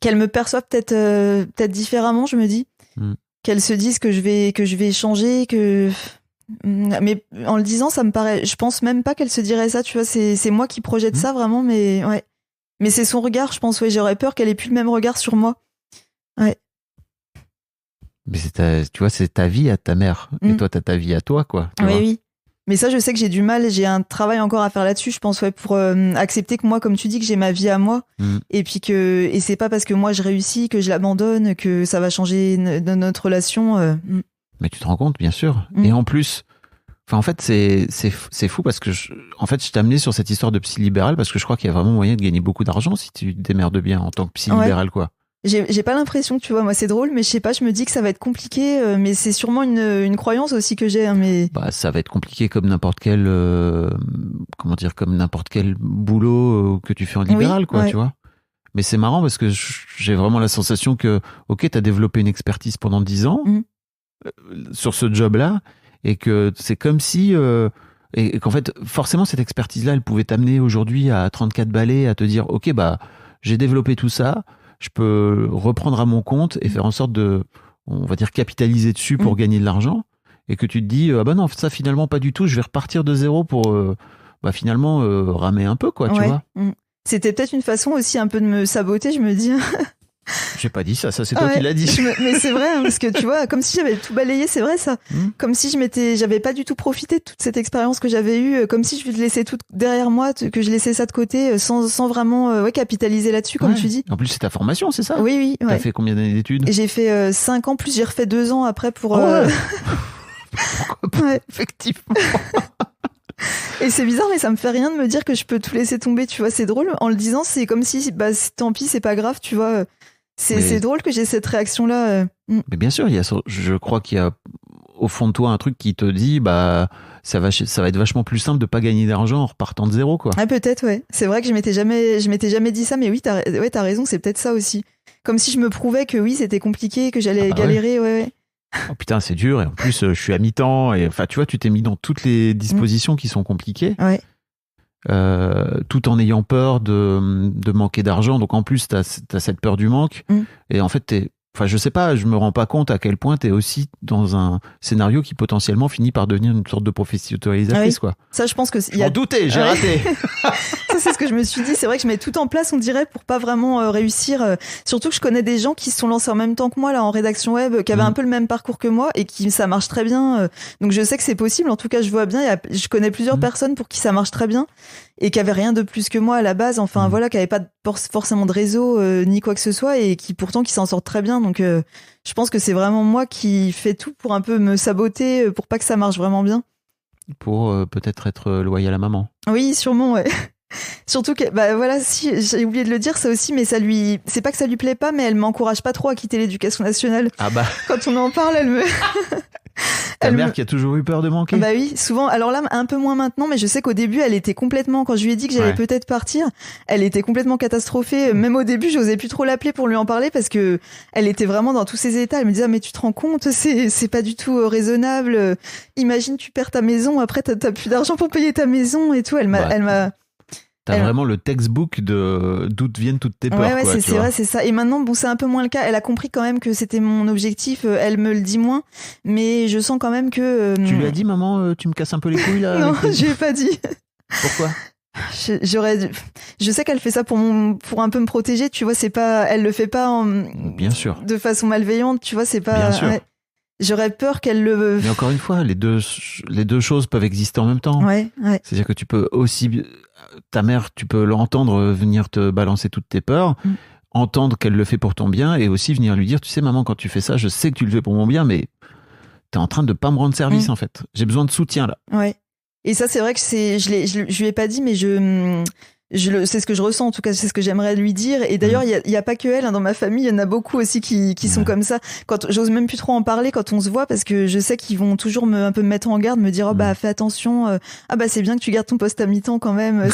Qu'elle me perçoive peut-être différemment, je me dis. Qu'elle se dise que je vais changer, mais en le disant, ça me paraît. Je pense même pas qu'elle se dirait ça, tu vois. C'est moi qui projette ça vraiment, mais ouais. Mais c'est son regard, je pense. Ouais, j'aurais peur qu'elle ait plus le même regard sur moi. Ouais. Mais tu vois, c'est ta vie à ta mère. Et toi, t'as ta vie à toi, quoi. Oui. Mais ça, je sais que j'ai du mal. J'ai un travail encore à faire là-dessus, je pense, pour accepter que moi, comme tu dis, que j'ai ma vie à moi. Et puis et c'est pas parce que moi je réussis que je l'abandonne, que ça va changer notre relation. Mais tu te rends compte, bien sûr. Et en plus, en fait, c'est fou parce que je t'ai amené sur cette histoire de psy libéral parce que je crois qu'il y a vraiment moyen de gagner beaucoup d'argent si tu te démerdes bien en tant que psy libéral, quoi. J'ai pas l'impression, tu vois, moi c'est drôle, mais je sais pas, je me dis que ça va être compliqué, mais c'est sûrement une croyance aussi que j'ai. Mais ça va être compliqué comme n'importe quel, comme n'importe quel boulot que tu fais en libéral, quoi, tu vois. Mais c'est marrant parce que j'ai vraiment la sensation que, ok, t'as développé une expertise pendant 10 ans sur ce job-là, et que c'est comme si, et qu'en fait, forcément, cette expertise-là, elle pouvait t'amener aujourd'hui à 34 balais, à te dire, ok, j'ai développé tout ça. Je peux reprendre à mon compte et faire en sorte de, on va dire, capitaliser dessus pour gagner de l'argent, et que tu te dis, non, ça finalement pas du tout, je vais repartir de zéro pour finalement ramer un peu, quoi, tu vois. C'était peut-être une façon aussi un peu de me saboter, je me dis. J'ai pas dit ça, c'est toi qui l'as dit. Mais c'est vrai, parce que tu vois, comme si j'avais tout balayé, c'est vrai ça. Comme si j'avais pas du tout profité de toute cette expérience que j'avais eue, comme si je laissais tout derrière moi, que je laissais ça de côté, sans vraiment capitaliser là-dessus, comme tu dis. En plus, c'est ta formation, c'est ça? Oui. T'as fait combien d'années d'études? J'ai fait 5 ans, plus j'ai refait 2 ans après pour... Pourquoi pas? Effectivement. Et c'est bizarre, mais ça me fait rien de me dire que je peux tout laisser tomber, tu vois, c'est drôle. En le disant, c'est comme si, tant pis, c'est pas grave, tu vois. C'est drôle que j'ai cette réaction-là. Mais bien sûr, je crois qu'il y a au fond de toi un truc qui te dit, ça va être vachement plus simple de pas gagner d'argent en repartant de zéro, quoi. Ah, peut-être, ouais. C'est vrai que je m'étais jamais dit ça, mais oui, t'as raison, c'est peut-être ça aussi. Comme si je me prouvais que oui, c'était compliqué, que j'allais galérer, ouais. Oh putain, c'est dur, et en plus, je suis à mi-temps, et enfin, tu vois, tu t'es mis dans toutes les dispositions qui sont compliquées. Ouais. Tout en ayant peur de manquer d'argent, donc en plus t'as cette peur du manque, et en fait je sais pas, je me rends pas compte à quel point t'es aussi dans un scénario qui potentiellement finit par devenir une sorte de professionnalisatrice, quoi. Ça, je pense que je m'en doutais, j'ai raté. Ça, c'est ce que je me suis dit. C'est vrai que je mets tout en place, on dirait, pour pas vraiment réussir. Surtout que je connais des gens qui se sont lancés en même temps que moi là en rédaction web, qui avaient un peu le même parcours que moi et qui ça marche très bien. Donc je sais que c'est possible. En tout cas, je vois bien. Je connais plusieurs personnes pour qui ça marche très bien et qui avaient rien de plus que moi à la base. Enfin voilà, qui avaient pas forcément de réseau ni quoi que ce soit et qui pourtant qui s'en sortent très bien. Donc je pense que c'est vraiment moi qui fais tout pour un peu me saboter pour pas que ça marche vraiment bien. Pour peut-être être loyal à maman. Oui, sûrement, ouais. Surtout que, voilà, si, j'ai oublié de le dire, ça aussi, mais c'est pas que ça lui plaît pas, mais elle m'encourage pas trop à quitter l'éducation nationale. Ah Quand on en parle, elle me... Ta mère qui a toujours eu peur de manquer? Bah oui, souvent. Alors là, un peu moins maintenant, mais je sais qu'au début, elle était complètement, quand je lui ai dit que j'allais peut-être partir, elle était complètement catastrophée. Même au début, j'osais plus trop l'appeler pour lui en parler parce que elle était vraiment dans tous ses états. Elle me disait, ah, mais tu te rends compte, c'est pas du tout raisonnable. Imagine, tu perds ta maison, après t'as plus d'argent pour payer ta maison et tout. Elle m'a T'as vraiment le textbook d'où viennent toutes tes peurs. Ouais, c'est vrai, c'est ça. Et maintenant, bon, c'est un peu moins le cas. Elle a compris quand même que c'était mon objectif. Elle me le dit moins, mais je sens quand même que. Tu lui as dit, maman, tu me casses un peu les couilles là? Non, je lui ai pas dit. Pourquoi? Je sais qu'elle fait ça pour un peu me protéger. Tu vois, elle le fait pas Bien sûr. de façon malveillante. Tu vois, c'est pas. Bien sûr. j'aurais peur qu'elle le... Mais encore une fois, les deux choses peuvent exister en même temps. Ouais. C'est-à-dire que tu peux aussi... Ta mère, tu peux l'entendre venir te balancer toutes tes peurs, entendre qu'elle le fait pour ton bien, et aussi venir lui dire, tu sais maman, quand tu fais ça, je sais que tu le fais pour mon bien, mais t'es en train de pas me rendre service en fait. J'ai besoin de soutien là. Ouais. Et ça, c'est vrai que je lui ai pas dit, mais c'est ce que je ressens, en tout cas, c'est ce que j'aimerais lui dire. Et d'ailleurs, il y a pas que elle, hein, dans ma famille, il y en a beaucoup aussi qui sont comme ça. Quand j'ose même plus trop en parler quand on se voit, parce que je sais qu'ils vont toujours un peu me mettre en garde, me dire, oh bah, fais attention, c'est bien que tu gardes ton poste à mi-temps quand même.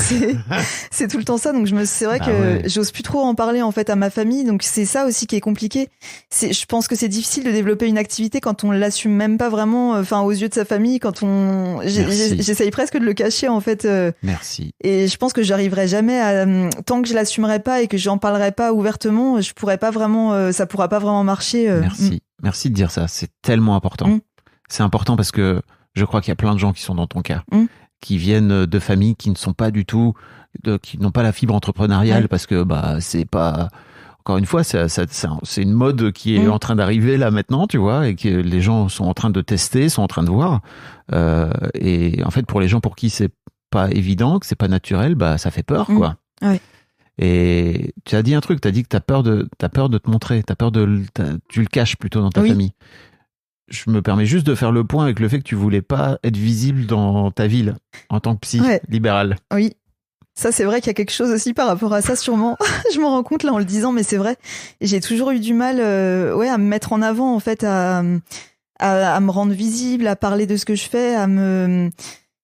C'est tout le temps ça. Donc c'est vrai que j'ose plus trop en parler, en fait, à ma famille. Donc c'est ça aussi qui est compliqué. Je pense que c'est difficile de développer une activité quand on l'assume même pas vraiment, aux yeux de sa famille, j'essaye presque de le cacher, en fait. Merci. Et je pense que j'arriverai jamais à, tant que je l'assumerai pas et que j'en parlerai pas ouvertement, je pourrais pas vraiment, ça pourra pas vraiment marcher. Merci de dire ça, c'est tellement important. C'est important parce que je crois qu'il y a plein de gens qui sont dans ton cas, qui viennent de familles qui ne sont pas du tout, qui n'ont pas la fibre entrepreneuriale, parce que c'est pas, encore une fois, c'est une mode qui est en train d'arriver là maintenant, tu vois, et que les gens sont en train de tester, sont en train de voir. Et en fait, pour les gens pour qui c'est pas évident, que c'est pas naturel, ça fait peur, quoi. Ouais. Et tu as dit un truc, tu as dit que t'as peur de te montrer, tu le caches plutôt dans ta famille. Je me permets juste de faire le point avec le fait que tu voulais pas être visible dans ta ville en tant que psy libérale. Oui. Ça, c'est vrai qu'il y a quelque chose aussi par rapport à ça, sûrement. Je m'en rends compte là en le disant, mais c'est vrai. J'ai toujours eu du mal, à me mettre en avant, en fait, à me rendre visible, à parler de ce que je fais,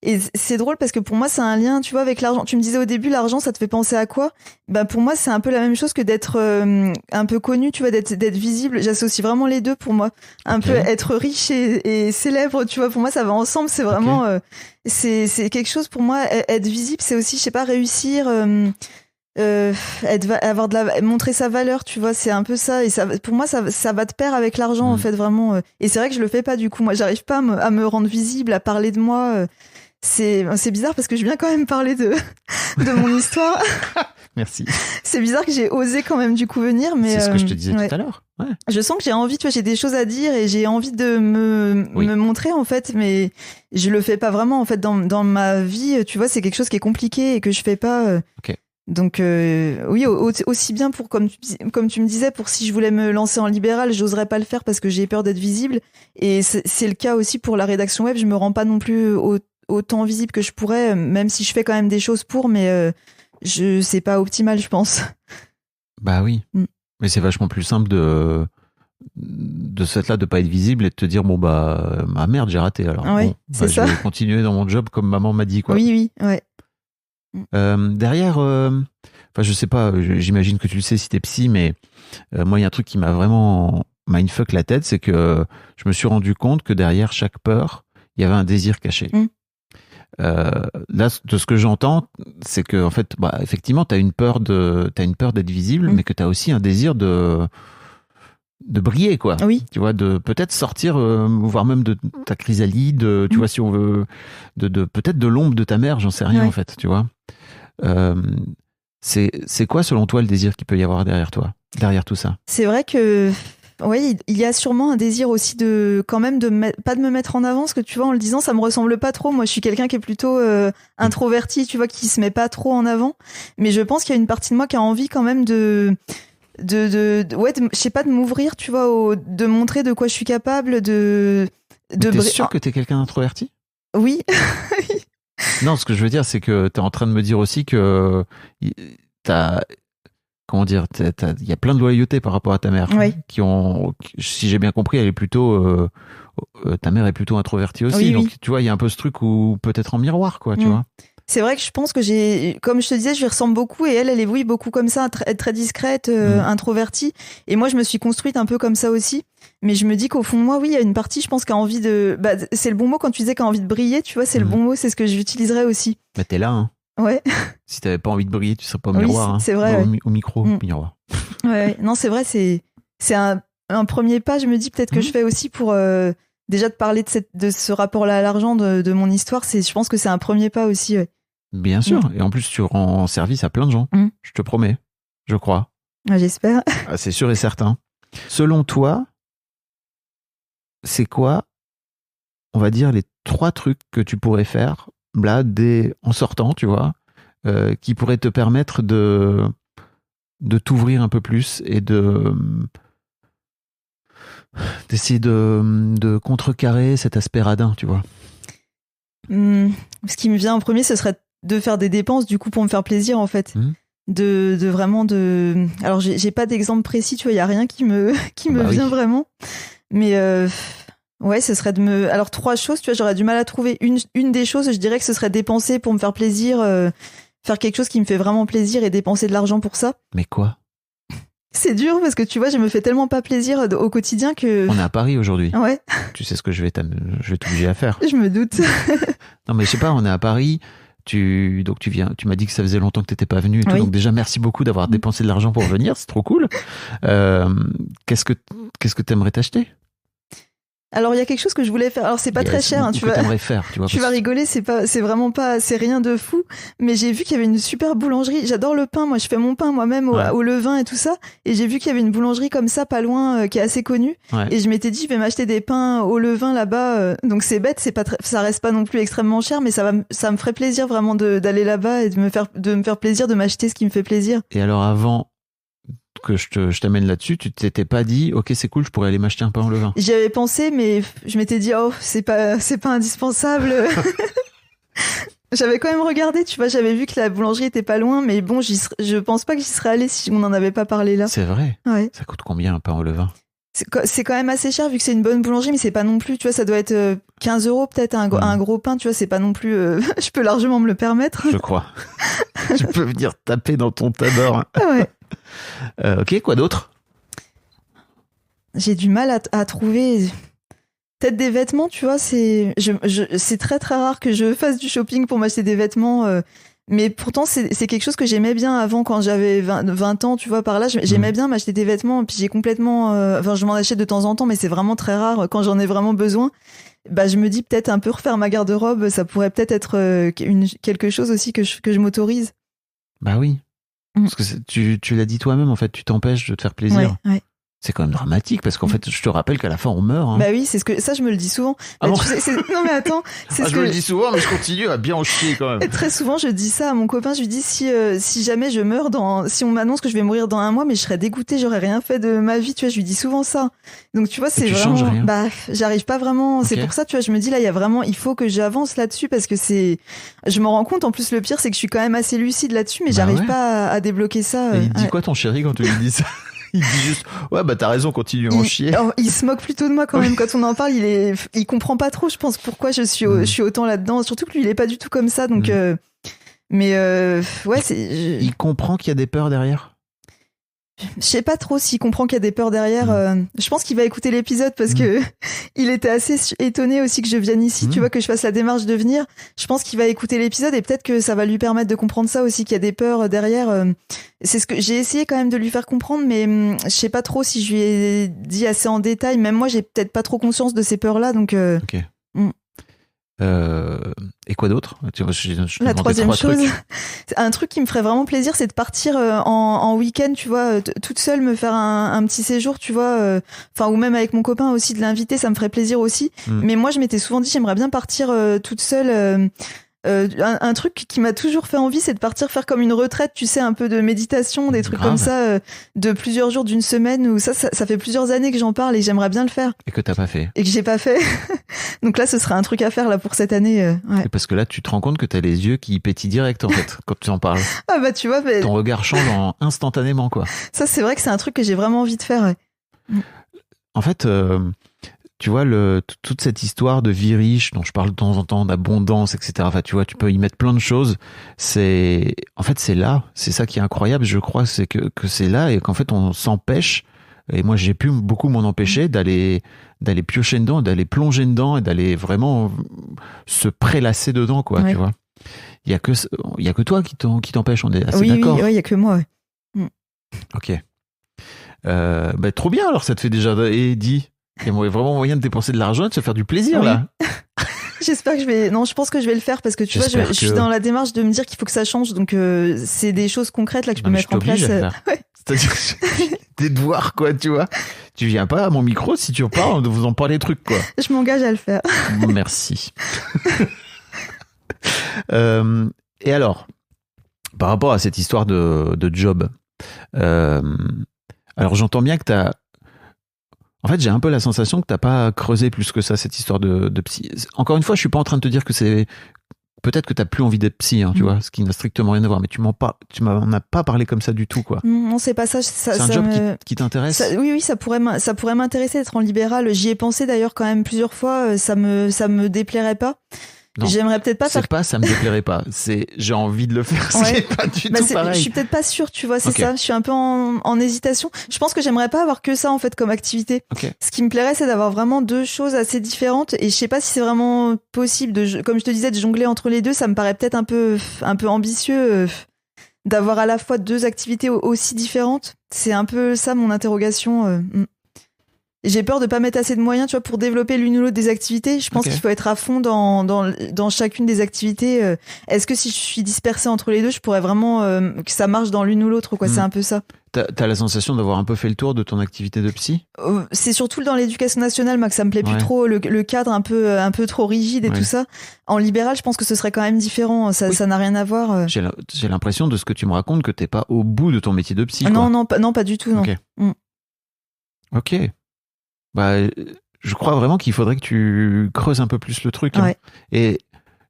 Et c'est drôle parce que pour moi, c'est un lien, tu vois, avec l'argent. Tu me disais au début, l'argent, ça te fait penser à quoi? Pour moi, c'est un peu la même chose que d'être un peu connu, tu vois, d'être visible. J'associe vraiment les deux pour moi. Un peu être riche et célèbre, tu vois, pour moi, ça va ensemble. C'est vraiment, c'est quelque chose pour moi. Être visible, c'est aussi, je sais pas, réussir, montrer sa valeur, tu vois, c'est un peu ça. Et ça, pour moi, ça va de pair avec l'argent, en fait, vraiment. Et c'est vrai que je le fais pas, du coup. Moi, j'arrive pas à me rendre visible, à parler de moi. C'est bizarre parce que je viens quand même parler de mon histoire. Merci. C'est bizarre que j'ai osé quand même du coup venir, mais c'est ce que je te disais tout à l'heure. Ouais. Je sens que j'ai envie, tu vois, j'ai des choses à dire et j'ai envie de me montrer, en fait, mais je le fais pas vraiment, en fait, dans ma vie, tu vois, c'est quelque chose qui est compliqué et que je fais pas. Donc oui, aussi bien pour, comme tu me disais, pour si je voulais me lancer en libéral, j'oserais pas le faire parce que j'ai peur d'être visible. Et c'est le cas aussi pour la rédaction web. Je me rends pas non plus autant visible que je pourrais, même si je fais quand même des choses pour, mais c'est pas optimal, je pense. Bah oui. Mais c'est vachement plus simple de ce fait-là, de pas être visible et de te dire, merde, j'ai raté. Alors je vais continuer dans mon job comme maman m'a dit, quoi. Oui, ouais. Derrière, je sais pas, j'imagine que tu le sais si t'es psy, mais moi, il y a un truc qui m'a vraiment mindfuck la tête, c'est que je me suis rendu compte que derrière chaque peur, il y avait un désir caché. Là, de ce que j'entends, c'est que, en fait, effectivement, t'as une peur d'être visible, mais que t'as aussi un désir de briller, quoi. Oui. Tu vois, de peut-être sortir, voire même de ta chrysalide, tu vois, si on veut, peut-être de l'ombre de ta mère, j'en sais rien, en fait, tu vois. C'est quoi, selon toi, le désir qu'il peut y avoir derrière toi, derrière tout ça? C'est vrai que, oui, il y a sûrement un désir aussi quand même pas de me mettre en avant, parce que tu vois, en le disant, ça me ressemble pas trop. Moi, je suis quelqu'un qui est plutôt introverti, tu vois, qui se met pas trop en avant. Mais je pense qu'il y a une partie de moi qui a envie quand même je sais pas, de m'ouvrir, tu vois, de montrer de quoi je suis capable, t'es sûr que t'es quelqu'un d'introverti? Oui. Non, ce que je veux dire, c'est que t'es en train de me dire aussi que comment dire, il y a plein de loyauté par rapport à ta mère, si j'ai bien compris, elle est plutôt, ta mère est plutôt introvertie aussi, donc tu vois, il y a un peu ce truc où peut-être en miroir, quoi, tu vois. C'est vrai que je pense que comme je te disais, je lui ressemble beaucoup et elle évolue beaucoup comme ça, être très discrète, introvertie. Et moi, je me suis construite un peu comme ça aussi. Mais je me dis qu'au fond de moi, oui, il y a une partie, je pense, qui a envie c'est le bon mot quand tu disais qu'elle a envie de briller, tu vois, c'est le bon mot, c'est ce que j'utiliserais aussi. Bah, t'es là, hein. Ouais. Si t'avais pas envie de briller, tu serais pas au miroir, hein. C'est vrai. Au micro, miroir. Ouais. Non, c'est vrai, c'est un premier pas, je me dis peut-être que je fais aussi pour déjà de parler de ce rapport-là à l'argent, de mon histoire. Je pense que c'est un premier pas aussi, ouais. Bien sûr, et en plus tu rends service à plein de gens, je te promets, je crois. J'espère. C'est sûr et certain. Selon toi, c'est quoi, on va dire, les 3 trucs que tu pourrais faire là, en sortant, tu vois, qui pourraient te permettre de t'ouvrir un peu plus et d'essayer de contrecarrer cet aspect radin, tu vois. Ce qui me vient en premier, ce serait de faire des dépenses, du coup, pour me faire plaisir, en fait. De vraiment de... Alors, j'ai pas d'exemple précis, tu vois, il y a rien qui me vient vraiment. Mais ouais, ce serait de me... Alors, 3 choses, tu vois, j'aurais du mal à trouver. Une des choses, je dirais que ce serait dépenser pour me faire plaisir, faire quelque chose qui me fait vraiment plaisir et dépenser de l'argent pour ça. Mais quoi ? C'est dur parce que tu vois, je me fais tellement pas plaisir au quotidien que... On est à Paris aujourd'hui. Ouais. Tu sais ce que je vais t'obliger à faire. Je me doute. Non, mais je sais pas, on est à Paris... Tu m'as dit que ça faisait longtemps que tu n'étais pas venu et tout, donc déjà merci beaucoup d'avoir dépensé de l'argent pour venir, c'est trop cool. Qu'est-ce que tu aimerais t'acheter ? Alors il y a quelque chose que je voulais faire. Alors c'est pas très cher, hein, tu vas rigoler, c'est vraiment pas, c'est rien de fou. Mais j'ai vu qu'il y avait une super boulangerie. J'adore le pain, moi je fais mon pain moi-même au levain et tout ça. Et j'ai vu qu'il y avait une boulangerie comme ça, pas loin, qui est assez connue. Ouais. Et je m'étais dit, je vais m'acheter des pains au levain là-bas. Donc c'est bête, ça reste pas non plus extrêmement cher, mais ça me ferait plaisir vraiment d'aller là-bas et de me faire plaisir, de m'acheter ce qui me fait plaisir. Et alors avant que je t'amène là-dessus, tu t'étais pas dit ok c'est cool, je pourrais aller m'acheter un pain au levain? J'y avais pensé, mais je m'étais dit oh c'est pas indispensable. J'avais quand même regardé, tu vois, j'avais vu que la boulangerie était pas loin, mais bon, je pense pas que j'y serais allée si on n'en avait pas parlé là. C'est vrai? Ouais. Ça coûte combien un pain au levain? C'est quand même assez cher vu que c'est une bonne boulangerie, mais c'est pas non plus, tu vois, ça doit être 15 € peut-être un gros pain, tu vois, c'est pas non plus, je peux largement me le permettre. Je crois. Je peux venir taper dans ton tas d'or. Ouais. Ok, quoi d'autre? J'ai du mal à trouver. Peut-être des vêtements, tu vois, c'est très très rare que je fasse du shopping pour m'acheter des vêtements. Mais pourtant, c'est quelque chose que j'aimais bien avant quand j'avais 20 ans, tu vois, par là. J'aimais bien m'acheter des vêtements. Puis j'ai complètement... Enfin, je m'en achète de temps en temps, mais c'est vraiment très rare quand j'en ai vraiment besoin. Bah, je me dis peut-être un peu refaire ma garde-robe, ça pourrait peut-être être quelque chose aussi que je m'autorise. Bah oui. Parce que tu l'as dit toi-même, en fait, tu t'empêches de te faire plaisir. Ouais. C'est quand même dramatique parce qu'en fait, je te rappelle qu'à la fin, on meurt. Hein. Bah oui, ça, je me le dis souvent. Ah bon tu sais, non mais attends, je me le dis souvent, mais je continue à bien en chier quand même. Très souvent, je dis ça à mon copain. Je lui dis si jamais je meurs si on m'annonce que je vais mourir dans 1 mois, mais je serais dégoûtée, j'aurais rien fait de ma vie. Tu vois, je lui dis souvent ça. Donc tu vois, c'est vraiment. Changes rien. Bah, j'arrive pas vraiment. Okay. C'est pour ça, tu vois, je me dis là, il faut que j'avance là-dessus parce que je me rends compte. En plus, le pire, c'est que je suis quand même assez lucide là-dessus, mais j'arrive pas à débloquer ça. Et il dit quoi ton chéri quand tu lui dis ça? Il dit juste ouais bah t'as raison, continue à en chier. Il se moque plutôt de moi quand même quand on en parle. Il comprend pas trop, je pense, pourquoi je suis autant là-dedans. Surtout que lui il est pas du tout comme ça, donc ouais il comprend qu'il y a des peurs derrière. Je sais pas trop s'il comprend qu'il y a des peurs derrière. Je pense qu'il va écouter l'épisode parce que il était assez étonné aussi que je vienne ici, tu vois, que je fasse la démarche de venir. Je pense qu'il va écouter l'épisode et peut-être que ça va lui permettre de comprendre ça aussi, qu'il y a des peurs derrière. C'est ce que j'ai essayé quand même de lui faire comprendre, mais je sais pas trop si je lui ai dit assez en détail. Même moi, j'ai peut-être pas trop conscience de ces peurs-là, donc. Ok. Et quoi d'autre? La troisième chose, un truc qui me ferait vraiment plaisir, c'est de partir en week-end, tu vois, toute seule, me faire un petit séjour, tu vois, ou même avec mon copain aussi, de l'inviter, ça me ferait plaisir aussi. Mais moi, je m'étais souvent dit, j'aimerais bien partir toute seule. Un truc qui m'a toujours fait envie, c'est de partir faire comme une retraite, tu sais, un peu de méditation, des trucs comme ça, de plusieurs jours, d'une semaine, où ça fait plusieurs années que j'en parle et j'aimerais bien le faire. Et que t'as pas fait. Et que j'ai pas fait. Donc là, ce serait un truc à faire là pour cette année. Ouais. Et parce que là, tu te rends compte que t'as les yeux qui pétillent direct en fait quand tu en parles. Ah bah tu vois, ton regard change instantanément quoi. Ça, c'est vrai que c'est un truc que j'ai vraiment envie de faire. Ouais. En fait. Tu vois, toute cette histoire de vie riche dont je parle de temps en temps, d'abondance, etc. Enfin, tu vois, tu peux y mettre plein de choses. C'est là. C'est ça qui est incroyable, je crois, c'est que c'est là et qu'en fait, on s'empêche. Et moi, j'ai pu beaucoup m'en empêcher d'aller piocher dedans, d'aller plonger dedans et d'aller vraiment se prélasser dedans, quoi, tu vois. Il y a que toi qui t'empêche, on est assez d'accord. Oui, il y a que moi, ouais. Ok. Bah, trop bien, alors ça te fait déjà, et dis. Il y a vraiment moyen de dépenser de l'argent et de se faire du plaisir, là. J'espère que non, je pense que je vais le faire parce que tu vois, je suis dans la démarche de me dire qu'il faut que ça change. Donc, c'est des choses concrètes là que je peux mettre en place. Ouais. C'est-à-dire tes devoirs, quoi, tu vois. Tu viens pas à mon micro si tu parles, vous en parlez des trucs, quoi. Je m'engage à le faire. Merci. Et alors, par rapport à cette histoire de job, alors j'entends bien que t'as... En fait, j'ai un peu la sensation que t'as pas creusé plus que ça, cette histoire de psy. Encore une fois, je suis pas en train de te dire que c'est... Peut-être que t'as plus envie d'être psy, tu vois, ce qui n'a strictement rien à voir, mais tu m'en as pas parlé comme ça du tout, quoi. Non, c'est pas ça. C'est un job qui t'intéresse? Oui, ça pourrait m'intéresser d'être en libéral. J'y ai pensé d'ailleurs quand même plusieurs fois. Ça me déplairait pas. Non, j'aimerais peut-être pas faire. C'est pas, ça me déplairait pas. C'est, j'ai envie de le faire. Ouais. C'est pas du tout pareil. Je suis peut-être pas sûre, tu vois, c'est Okay. ça. Je suis un peu en hésitation. Je pense que j'aimerais pas avoir que ça, en fait, comme activité. Okay. Ce qui me plairait, c'est d'avoir vraiment deux choses assez différentes. Et je sais pas si c'est vraiment possible comme je te disais, de jongler entre les deux. Ça me paraît peut-être un peu ambitieux, d'avoir à la fois deux activités aussi différentes. C'est un peu ça, mon interrogation. J'ai peur de pas mettre assez de moyens, tu vois, pour développer l'une ou l'autre des activités. Je pense qu'il faut être à fond dans chacune des activités. Est-ce que si je suis dispersée entre les deux, je pourrais vraiment que ça marche dans l'une ou l'autre, quoi. C'est un peu ça. T'as la sensation d'avoir un peu fait le tour de ton activité de psy? C'est surtout dans l'éducation nationale, moi, que ça me plaît plus trop. Le cadre un peu trop rigide et tout ça. En libéral, je pense que ce serait quand même différent. Ça n'a rien à voir. J'ai l'impression de ce que tu me racontes que t'es pas au bout de ton métier de psy. Non, pas du tout, non. Ok. Bah, je crois vraiment qu'il faudrait que tu creuses un peu plus le truc. Ouais. Et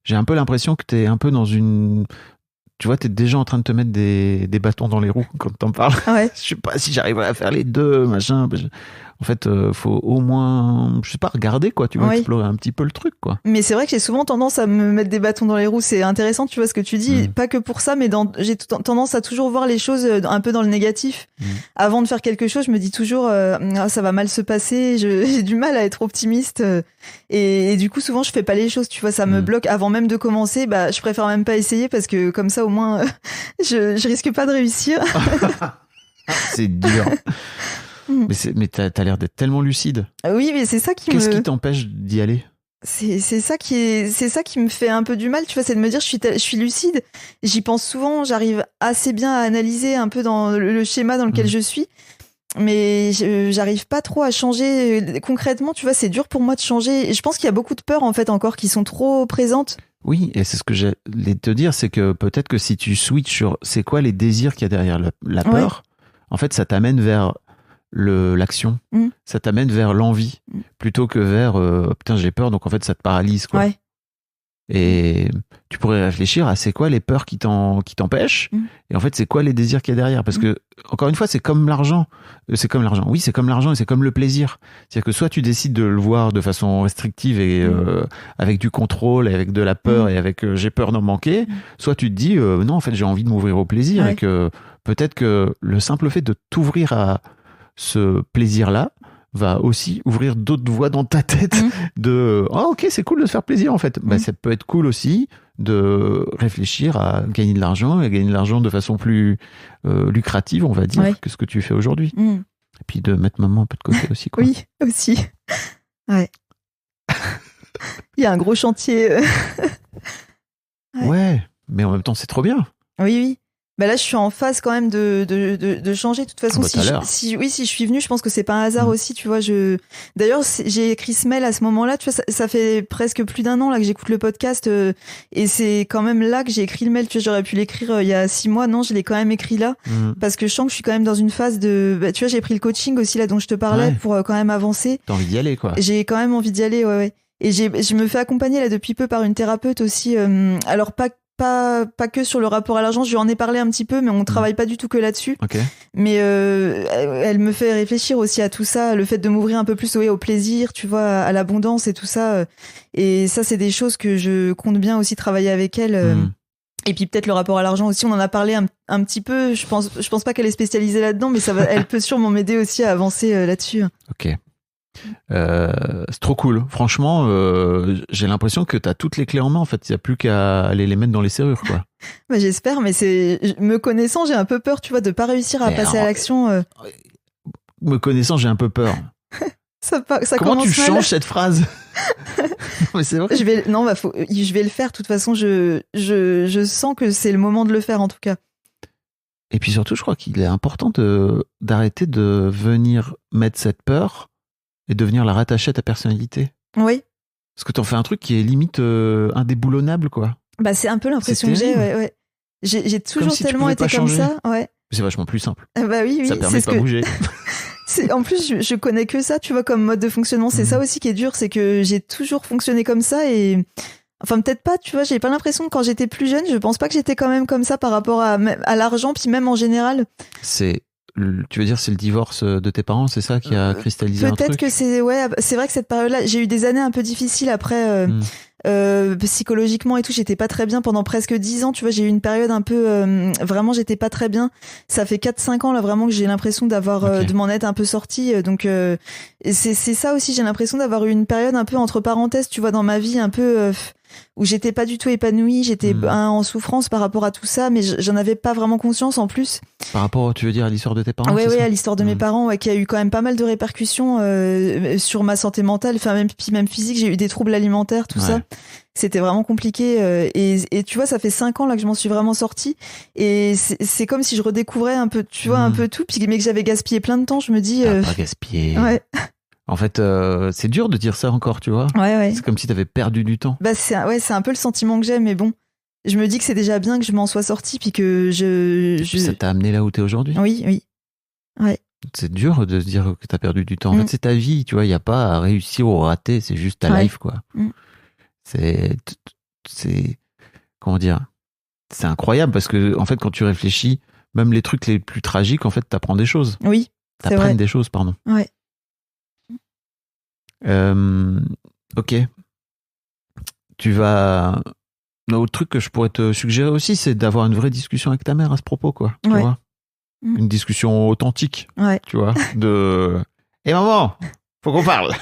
j'ai un peu l'impression que t'es un peu dans une... Tu vois, t'es déjà en train de te mettre des bâtons dans les roues quand t'en parles. Ouais. Je sais pas si j'arriverai à faire les deux, machin. En fait, faut au moins, je sais pas, regarder, quoi. Tu vois, explorer un petit peu le truc, quoi. Mais c'est vrai que j'ai souvent tendance à me mettre des bâtons dans les roues. C'est intéressant, tu vois, ce que tu dis. Pas que pour ça, mais j'ai tendance à toujours voir les choses un peu dans le négatif. Avant de faire quelque chose, je me dis toujours, ça va mal se passer. J'ai du mal à être optimiste. Et du coup, souvent, je fais pas les choses, tu vois, ça me bloque. Avant même de commencer, bah, je préfère même pas essayer parce que comme ça, au moins, je risque pas de réussir. C'est dur. Mais t'as l'air d'être tellement lucide. Oui, mais c'est ça qui Qu'est-ce qui t'empêche d'y aller? C'est ça qui me fait un peu du mal, tu vois, c'est de me dire je suis lucide, j'y pense souvent, j'arrive assez bien à analyser un peu dans le schéma dans lequel je suis, mais j'arrive pas trop à changer concrètement, tu vois, c'est dur pour moi de changer, et je pense qu'il y a beaucoup de peurs en fait encore qui sont trop présentes. Oui, et c'est ce que j'allais te dire, c'est que peut-être que si tu switches sur c'est quoi les désirs qu'il y a derrière la peur, en fait ça t'amène vers l'action, ça t'amène vers l'envie plutôt que vers putain j'ai peur, donc en fait ça te paralyse, quoi. Ouais. Et tu pourrais réfléchir à c'est quoi les peurs qui t'empêchent, et en fait c'est quoi les désirs qu'il y a derrière, parce que encore une fois c'est comme l'argent, oui c'est comme l'argent et c'est comme le plaisir, c'est-à-dire que soit tu décides de le voir de façon restrictive et avec du contrôle et avec de la peur et avec j'ai peur d'en manquer, soit tu te dis non en fait j'ai envie de m'ouvrir au plaisir, et que peut-être que le simple fait de t'ouvrir à ce plaisir-là va aussi ouvrir d'autres voies dans ta tête de ok c'est cool de se faire plaisir en fait. Bah, ça peut être cool aussi de réfléchir à gagner de l'argent, et gagner de l'argent de façon plus lucrative, on va dire, que ce que tu fais aujourd'hui. Et puis de mettre maman un peu de côté aussi, quoi. Oui, aussi. Ouais. Il y a un gros chantier. Ouais, mais en même temps c'est trop bien. Oui. Bah là, je suis en phase quand même de changer. De toute façon, si je suis venue, je pense que c'est pas un hasard aussi, tu vois. D'ailleurs, j'ai écrit ce mail à ce moment-là. Tu vois, ça fait presque plus d'1 an là que j'écoute le podcast, et c'est quand même là que j'ai écrit le mail. Tu vois, j'aurais pu l'écrire il y a 6 mois. Non, je l'ai quand même écrit là parce que je sens que je suis quand même dans une phase de. Tu vois, j'ai pris le coaching aussi là dont je te parlais pour quand même avancer. T'as envie d'y aller, quoi. J'ai quand même envie d'y aller, ouais. Et je me fais accompagner là depuis peu par une thérapeute aussi. Alors pas que sur le rapport à l'argent, je lui en ai parlé un petit peu, mais on travaille pas du tout que là-dessus. Okay. Mais elle me fait réfléchir aussi à tout ça, le fait de m'ouvrir un peu plus au plaisir, tu vois, à l'abondance et tout ça. Et ça, c'est des choses que je compte bien aussi travailler avec elle. Et puis peut-être le rapport à l'argent aussi, on en a parlé un petit peu. Je pense pas qu'elle est spécialisée là-dedans, mais elle peut sûrement m'aider aussi à avancer là-dessus. Ok. C'est trop cool. Franchement, j'ai l'impression que t'as toutes les clés en main. En fait, il n'y a plus qu'à aller les mettre dans les serrures, quoi. Bah, j'espère, mais me connaissant, j'ai un peu peur, tu vois, de pas réussir à passer à l'action. Me connaissant, j'ai un peu peur. Ça Comment tu changes mal. cette phrase? Mais c'est vrai. Je vais le faire. De toute façon, je sens que c'est le moment de le faire, en tout cas. Et puis surtout, je crois qu'il est important d'arrêter de venir mettre cette peur et de venir la rattacher à ta personnalité. Oui. Parce que t'en fais un truc qui est limite indéboulonnable, quoi. Bah, c'est un peu l'impression que j'ai, ouais. J'ai toujours si tellement été comme ça, ouais. C'est vachement plus simple. Bah oui, ça permet de pas bouger. En plus, je connais que ça, tu vois, comme mode de fonctionnement. C'est ça aussi qui est dur, c'est que j'ai toujours fonctionné comme ça et... Enfin, peut-être pas, tu vois, j'ai pas l'impression que quand j'étais plus jeune, je pense pas que j'étais quand même comme ça par rapport à l'argent, puis même en général. Tu veux dire, c'est le divorce de tes parents, c'est ça qui a cristallisé un truc? Peut-être que c'est vrai que cette période-là, j'ai eu des années un peu difficiles après, psychologiquement et tout, j'étais pas très bien pendant presque 10 ans, tu vois, j'ai eu une période un peu, vraiment, j'étais pas très bien. Ça fait 4-5 ans, là, vraiment, que j'ai l'impression de m'en être un peu sortie, donc, c'est ça aussi, j'ai l'impression d'avoir eu une période un peu entre parenthèses, tu vois, dans ma vie, un peu, où j'étais pas du tout épanouie, j'étais en souffrance par rapport à tout ça, mais j'en avais pas vraiment conscience en plus. Par rapport, tu veux dire, à l'histoire de tes parents? Oui, à l'histoire de mes parents, ouais, qui a eu quand même pas mal de répercussions sur ma santé mentale, enfin même physique. J'ai eu des troubles alimentaires, tout ça. C'était vraiment compliqué. Et tu vois, ça fait 5 ans là que je m'en suis vraiment sortie. Et c'est comme si je redécouvrais un peu, tu vois, un peu tout. Puis mais que j'avais gaspillé plein de temps, je me dis. Pas gaspillé. Ouais. En fait, c'est dur de dire ça encore, tu vois. Ouais. C'est comme si t'avais perdu du temps. Bah c'est un peu le sentiment que j'ai, mais bon. Je me dis que c'est déjà bien que je m'en sois sortie, puis que puis ça t'a amené là où t'es aujourd'hui. Oui. Ouais. C'est dur de se dire que t'as perdu du temps. En fait, c'est ta vie, tu vois. Il n'y a pas à réussir ou rater, c'est juste ta life, quoi. C'est comment dire, c'est incroyable parce que en fait, quand tu réfléchis, même les trucs les plus tragiques, en fait, t'apprends des choses. Oui. T'apprennes des choses, pardon. Ouais. Ok. Tu vas. L'autre truc que je pourrais te suggérer aussi, c'est d'avoir une vraie discussion avec ta mère à ce propos, quoi. Tu vois, une discussion authentique. Tu vois, Hé maman, faut qu'on parle.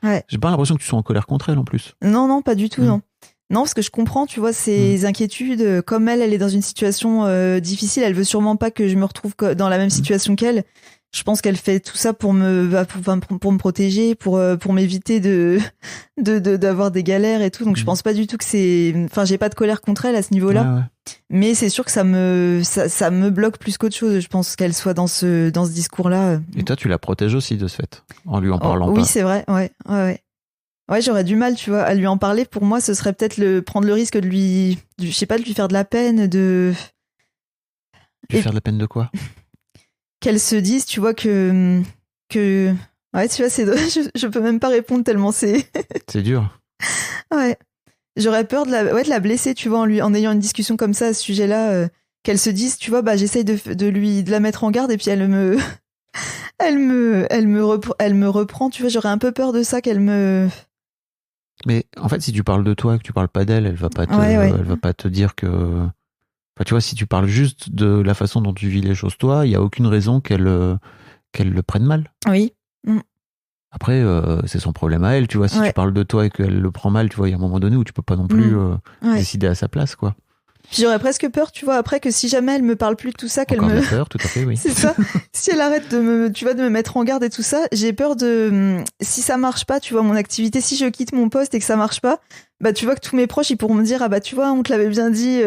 Ouais. J'ai pas l'impression que tu sois en colère contre elle en plus. Non, pas du tout, non. Non, parce que je comprends, tu vois, ses inquiétudes. Comme elle est dans une situation difficile, elle veut sûrement pas que je me retrouve dans la même situation qu'elle. Je pense qu'elle fait tout ça pour me protéger, pour m'éviter d'avoir des galères et tout. Donc je pense pas du tout que j'ai pas de colère contre elle à ce niveau-là. Ouais. Mais c'est sûr que ça me bloque plus qu'autre chose. Je pense qu'elle soit dans ce discours-là. Et toi, tu la protèges aussi de ce fait, en lui en parlant pas. Oui, c'est vrai. Ouais. Ouais, j'aurais du mal, tu vois, à lui en parler. Pour moi, ce serait peut-être prendre le risque de lui faire de la peine, Faire de la peine de quoi? Qu'elle se dise, tu vois, que ouais, tu vois, je peux même pas répondre tellement c'est dur. Ouais, j'aurais peur de la blesser, tu vois, en ayant une discussion comme ça à ce sujet-là, qu'elle se dise, tu vois, bah j'essaye de la mettre en garde et puis elle me reprend, tu vois, j'aurais un peu peur de ça qu'elle me. Mais en fait, si tu parles de toi et que tu parles pas d'elle, elle va pas elle va pas te dire que. Enfin, tu vois, si tu parles juste de la façon dont tu vis les choses, toi, il y a aucune raison qu'elle le prenne mal. Oui. Après, c'est son problème à elle, tu vois. Si tu parles de toi et qu'elle le prend mal, tu vois, il y a un moment donné où tu peux pas non plus décider à sa place, quoi. Puis j'aurais presque peur, tu vois, après que si jamais elle me parle plus de tout ça, qu'elle Encore peur, tout à fait, oui. C'est ça. Si elle arrête de me mettre en garde et tout ça, j'ai peur si ça marche pas, tu vois, mon activité, si je quitte mon poste et que ça marche pas, bah tu vois que tous mes proches ils pourront me dire ah bah tu vois on te l'avait bien dit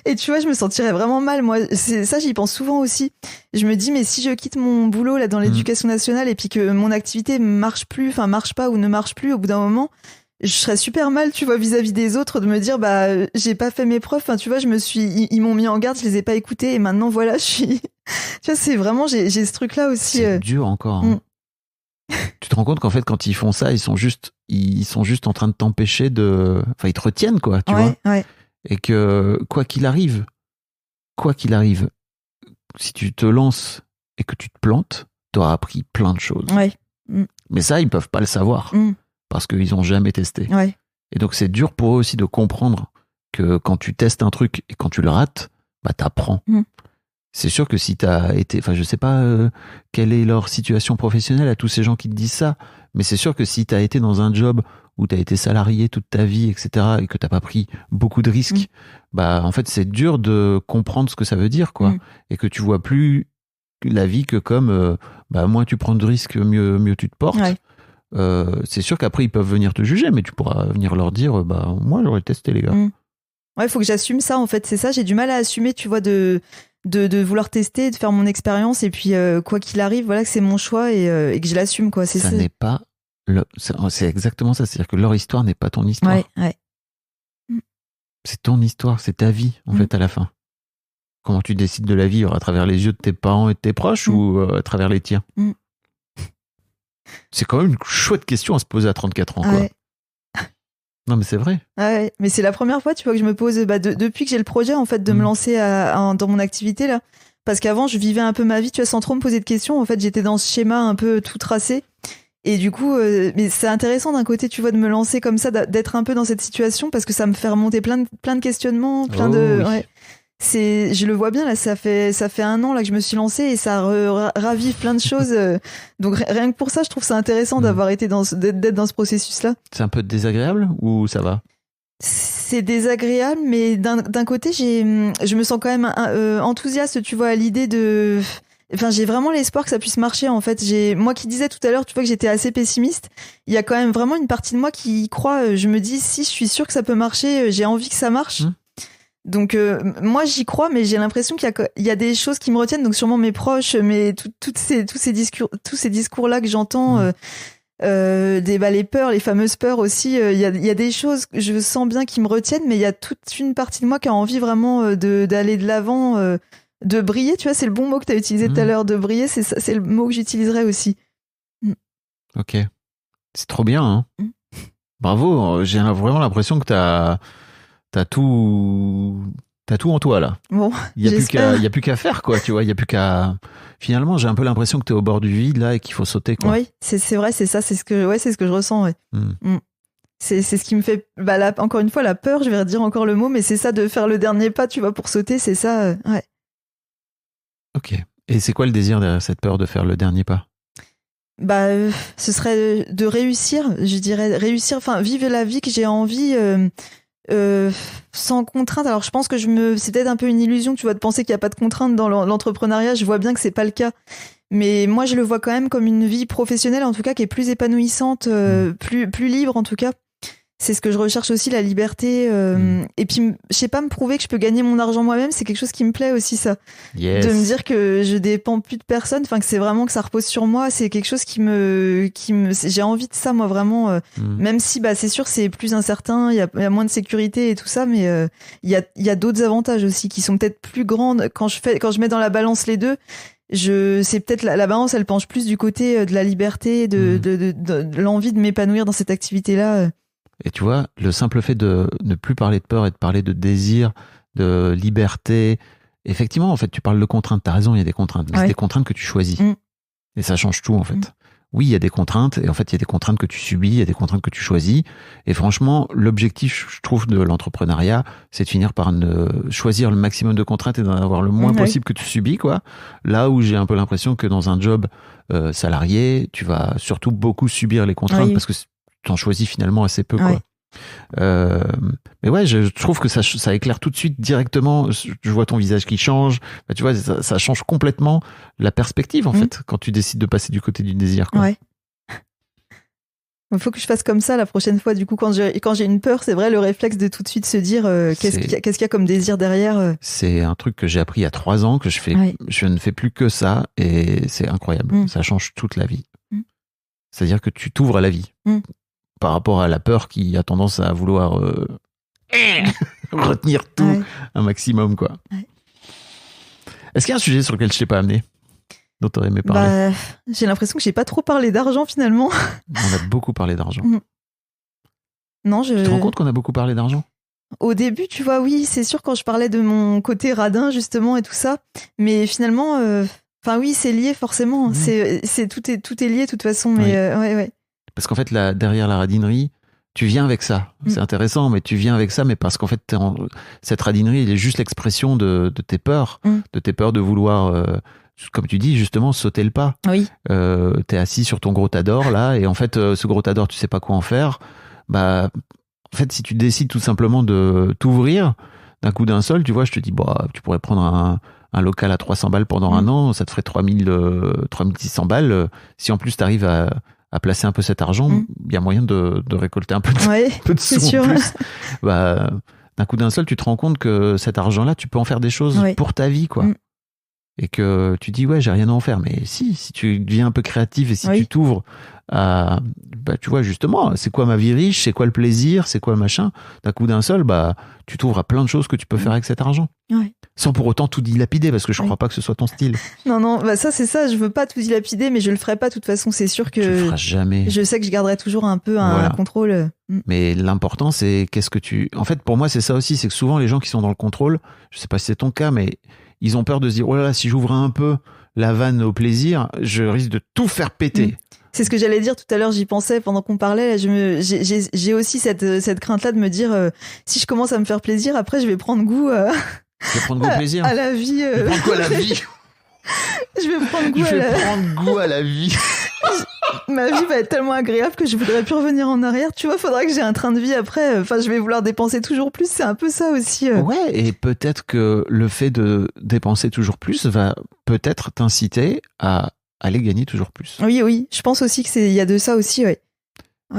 et tu vois je me sentirais vraiment mal moi. C'est ça, j'y pense souvent aussi. Je me dis mais si je quitte mon boulot là dans l'éducation nationale et puis que mon activité marche pas ou ne marche plus au bout d'un moment, je serais super mal, tu vois, vis-à-vis des autres, de me dire, bah, j'ai pas fait mes preuves. Enfin, tu vois, ils m'ont mis en garde, je les ai pas écoutés, et maintenant, voilà, tu vois, c'est vraiment, j'ai ce truc-là aussi. C'est dur encore. Hein. Tu te rends compte qu'en fait, quand ils font ça, ils sont juste en train de t'empêcher enfin, ils te retiennent, quoi, tu vois. Ouais. Et que, quoi qu'il arrive, si tu te lances et que tu te plantes, t'auras appris plein de choses. Ouais. Mais ça, ils peuvent pas le savoir. Parce qu'ils ont jamais testé. Ouais. Et donc, c'est dur pour eux aussi de comprendre que quand tu testes un truc et quand tu le rates, bah, t'apprends. C'est sûr que si t'as été, enfin, je sais pas quelle est leur situation professionnelle à tous ces gens qui te disent ça, mais c'est sûr que si t'as été dans un job où t'as été salarié toute ta vie, etc., et que t'as pas pris beaucoup de risques, bah, en fait, c'est dur de comprendre ce que ça veut dire, quoi. Et que tu vois plus la vie que comme, bah, moins tu prends de risques, mieux tu te portes. Ouais. C'est sûr qu'après ils peuvent venir te juger, mais tu pourras venir leur dire bah moi j'aurais testé les gars. Ouais, faut que j'assume ça en fait, c'est ça, j'ai du mal à assumer, tu vois, de de vouloir tester, de faire mon expérience et puis quoi qu'il arrive, voilà que c'est mon choix et que je l'assume quoi. Ça n'est pas c'est exactement ça, c'est-à-dire que leur histoire n'est pas ton histoire. Ouais. C'est ton histoire, c'est ta vie en fait à la fin. Comment tu décides de la vivre, à travers les yeux de tes parents et de tes proches ou à travers les tiens? C'est quand même une chouette question à se poser à 34 ans quoi. Ouais. Non mais c'est vrai. Ouais, mais c'est la première fois, tu vois, que je me pose depuis que j'ai le projet en fait de me lancer dans mon activité là, parce qu'avant je vivais un peu ma vie, tu vois, sans trop me poser de questions. En fait, j'étais dans ce schéma un peu tout tracé, et du coup, mais c'est intéressant d'un côté, tu vois, de me lancer comme ça, d'être un peu dans cette situation, parce que ça me fait remonter plein de questionnements, Oui. Ouais. Je le vois bien là, ça fait 1 an là que je me suis lancée et ça ravive plein de choses. Donc rien que pour ça, je trouve ça intéressant d'avoir été d'être dans ce processus-là. C'est un peu désagréable ou ça va? C'est désagréable, mais d'un côté, je me sens quand même enthousiaste, tu vois, à l'idée de. Enfin, j'ai vraiment l'espoir que ça puisse marcher, en fait. Moi qui disais tout à l'heure, tu vois, que j'étais assez pessimiste, il y a quand même vraiment une partie de moi qui y croit. Je me dis, si je suis sûre que ça peut marcher, j'ai envie que ça marche. Donc, moi, j'y crois, mais j'ai l'impression qu'il y a des choses qui me retiennent, donc sûrement mes proches, mais tous ces discours-là que j'entends. Les peurs, les fameuses peurs aussi, il y a des choses que je sens bien qui me retiennent, mais il y a toute une partie de moi qui a envie vraiment d'aller de l'avant, de briller, tu vois, c'est le bon mot que tu as utilisé tout à l'heure, de briller, c'est le mot que j'utiliserais aussi. Ok, c'est trop bien, hein. Bravo, j'ai vraiment l'impression que t'as tout en toi là. Bon, il y a plus qu'à faire quoi, tu vois, il y a plus qu'à. Finalement, j'ai un peu l'impression que t'es au bord du vide là et qu'il faut sauter quoi. Oui, c'est vrai, c'est ça, c'est ce que je ressens. Ouais. C'est ce qui me fait, encore une fois, la peur. Je vais redire encore le mot, mais c'est ça, de faire le dernier pas, tu vois, pour sauter, c'est ça. Ouais. Ok. Et c'est quoi le désir derrière cette peur de faire le dernier pas? Ce serait de réussir, je dirais, enfin, vivre la vie que j'ai envie. Sans contrainte. Alors je pense que c'est peut-être un peu une illusion, tu vois, de penser qu'il n'y a pas de contrainte dans l'entrepreneuriat. Je vois bien que c'est pas le cas, mais moi je le vois quand même comme une vie professionnelle, en tout cas, qui est plus épanouissante, plus libre en tout cas. C'est ce que je recherche aussi, la liberté. Et puis, je sais pas, me prouver que je peux gagner mon argent moi-même, c'est quelque chose qui me plaît aussi, ça. Yes. De me dire que je dépends plus de personne, enfin que c'est vraiment que ça repose sur moi, c'est quelque chose qui me j'ai envie de ça, moi, vraiment. Même si, c'est sûr, c'est plus incertain, il y a moins de sécurité et tout ça, mais il y a d'autres avantages aussi qui sont peut-être plus grandes quand je mets dans la balance les deux. C'est peut-être la balance, elle penche plus du côté de la liberté, de l'envie de m'épanouir dans cette activité-là. Et tu vois, le simple fait de ne plus parler de peur et de parler de désir, de liberté, effectivement, en fait, tu parles de contraintes, t'as raison, il y a des contraintes, mais c'est des contraintes que tu choisis. Et ça change tout, en fait. Oui, il y a des contraintes, et en fait, il y a des contraintes que tu subis, il y a des contraintes que tu choisis. Et franchement, l'objectif, je trouve, de l'entrepreneuriat, c'est de finir par choisir le maximum de contraintes et d'en avoir le moins possible que tu subis, quoi. Là où j'ai un peu l'impression que dans un job salarié, tu vas surtout beaucoup subir les contraintes parce que t'en choisis finalement assez peu, quoi. Mais ouais, je trouve que ça éclaire tout de suite directement. Je vois ton visage qui change. Tu vois, ça change complètement la perspective, en fait, quand tu décides de passer du côté du désir, quoi. Ouais. Il faut que je fasse comme ça la prochaine fois. Du coup, quand j'ai une peur, c'est vrai, le réflexe de tout de suite se dire qu'est-ce qu'il y a comme désir derrière. C'est un truc que j'ai appris il y a 3 ans, que je ne fais plus que ça, et c'est incroyable. Ça change toute la vie. C'est-à-dire que tu t'ouvres à la vie. Par rapport à la peur qui a tendance à vouloir retenir tout un maximum, quoi. Est-ce qu'il y a un sujet sur lequel je t'ai pas amené, dont tu aurais aimé parler? J'ai l'impression que j'ai pas trop parlé d'argent finalement. On a beaucoup parlé d'argent. Non, Tu te rends compte qu'on a beaucoup parlé d'argent? Au début, tu vois, oui, c'est sûr, quand je parlais de mon côté radin justement et tout ça, mais finalement, oui, c'est lié forcément. Tout est lié de toute façon, mais ouais. Parce qu'en fait, derrière la radinerie, tu viens avec ça. C'est intéressant, mais tu viens avec ça, mais parce qu'en fait, cette radinerie, elle est juste l'expression de tes peurs, de tes peurs de vouloir, comme tu dis, justement, sauter le pas. Oui. T'es assis sur ton gros tas d'or, là, et en fait, ce gros tas d'or, tu sais pas quoi en faire. En fait, si tu décides tout simplement de t'ouvrir d'un coup d'un seul, tu vois, je te dis, tu pourrais prendre un local à 300 balles pendant un an, ça te ferait 3600 balles. Si en plus, t'arrives à placer un peu cet argent, il y a moyen de récolter un peu de sous en plus. D'un coup d'un seul, tu te rends compte que cet argent-là, tu peux en faire des choses pour ta vie, quoi. et que tu dis ouais, j'ai rien à en faire, mais si tu deviens un peu créatif et si tu t'ouvres à, tu vois justement, c'est quoi ma vie riche, c'est quoi le plaisir, c'est quoi le machin, d'un coup d'un seul, tu t'ouvres à plein de choses que tu peux faire avec cet argent. Ouais. Sans pour autant tout dilapider, parce que je crois pas que ce soit ton style. Non, ça c'est ça, je veux pas tout dilapider, mais je le ferai pas de toute façon, c'est sûr que... Tu le feras jamais. Je sais que je garderai toujours un peu un contrôle. Mais l'important, c'est qu'est-ce que tu... En fait, pour moi, c'est ça aussi, c'est que souvent les gens qui sont dans le contrôle, je sais pas si c'est ton cas, mais ils ont peur de se dire, oh là là, si j'ouvre un peu la vanne au plaisir, je risque de tout faire péter. C'est ce que j'allais dire tout à l'heure, j'y pensais pendant qu'on parlait. J'ai aussi cette crainte-là de me dire, si je commence à me faire plaisir, après je vais prendre goût... Je vais prendre goût au plaisir. À la vie. Je vais prendre goût à la vie. Je vais prendre goût à la vie. Ma vie va être tellement agréable que je voudrais plus revenir en arrière. Tu vois, faudra que j'ai un train de vie après. Enfin, je vais vouloir dépenser toujours plus. C'est un peu ça aussi. Ouais, et peut-être que le fait de dépenser toujours plus va peut-être t'inciter à aller gagner toujours plus. Oui. Je pense aussi qu'il y a de ça aussi, ouais.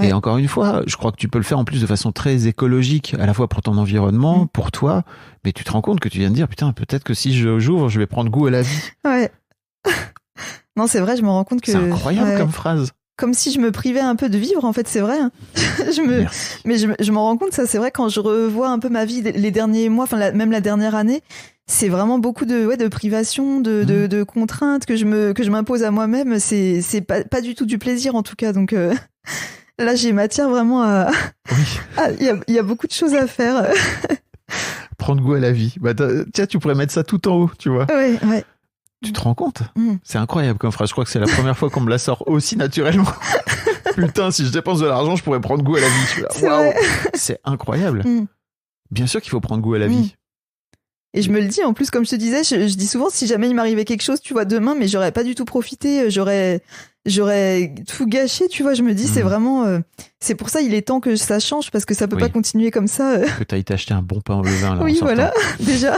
Et encore une fois, je crois que tu peux le faire en plus de façon très écologique, à la fois pour ton environnement, pour toi, mais tu te rends compte que tu viens de dire, putain, peut-être que si j'ouvre, je vais prendre goût à la vie. Ouais. Non, c'est vrai, je me rends compte que... C'est incroyable comme phrase. Comme si je me privais un peu de vivre, en fait, c'est vrai. Hein. Mais je m'en rends compte, ça, c'est vrai, quand je revois un peu ma vie les derniers mois, même la dernière année, c'est vraiment beaucoup de privations, de contraintes que je m'impose à moi-même. C'est pas du tout du plaisir, en tout cas, donc... Là, j'ai matière vraiment à... Il y a beaucoup de choses à faire. Prendre goût à la vie. Tiens, tu pourrais mettre ça tout en haut, tu vois. Ouais. Tu te rends compte ? C'est incroyable comme phrase. Je crois que c'est la première fois qu'on me la sort aussi naturellement. Putain, si je dépense de l'argent, je pourrais prendre goût à la vie. Waouh, c'est incroyable. Bien sûr qu'il faut prendre goût à la vie. Et je me le dis, en plus, comme je te disais, je dis souvent, si jamais il m'arrivait quelque chose, tu vois, demain, mais j'aurais pas du tout profité, j'aurais tout gâché, tu vois, je me dis, c'est vraiment... c'est pour ça, il est temps que ça change, parce que ça peut pas continuer comme ça. Que t'ailles t'acheter un bon pain au levain, là. Oui, voilà, déjà.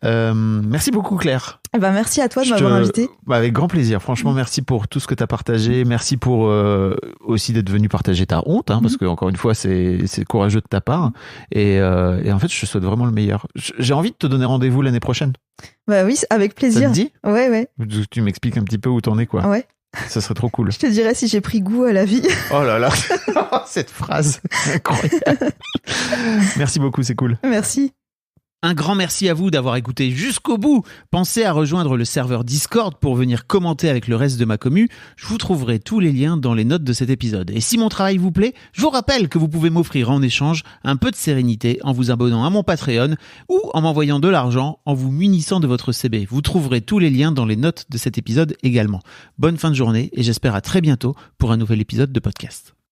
Merci beaucoup, Claire. Merci à toi de m'avoir invité. Avec grand plaisir. Franchement, merci pour tout ce que tu as partagé. Merci pour aussi d'être venu partager ta honte, parce que encore une fois, c'est courageux de ta part. Et en fait, je te souhaite vraiment le meilleur. J'ai envie de te donner rendez-vous l'année prochaine. Oui, avec plaisir. Ça te dit ? Ouais. Tu m'expliques un petit peu où t'en es, quoi. Ouais. Ça serait trop cool. Je te dirais si j'ai pris goût à la vie. Oh là là, cette phrase, incroyable. Merci beaucoup, c'est cool. Merci. Un grand merci à vous d'avoir écouté jusqu'au bout. Pensez à rejoindre le serveur Discord pour venir commenter avec le reste de ma commu. Je vous trouverai tous les liens dans les notes de cet épisode. Et si mon travail vous plaît, je vous rappelle que vous pouvez m'offrir en échange un peu de sérénité en vous abonnant à mon Patreon ou en m'envoyant de l'argent en vous munissant de votre CB. Vous trouverez tous les liens dans les notes de cet épisode également. Bonne fin de journée et j'espère à très bientôt pour un nouvel épisode de podcast.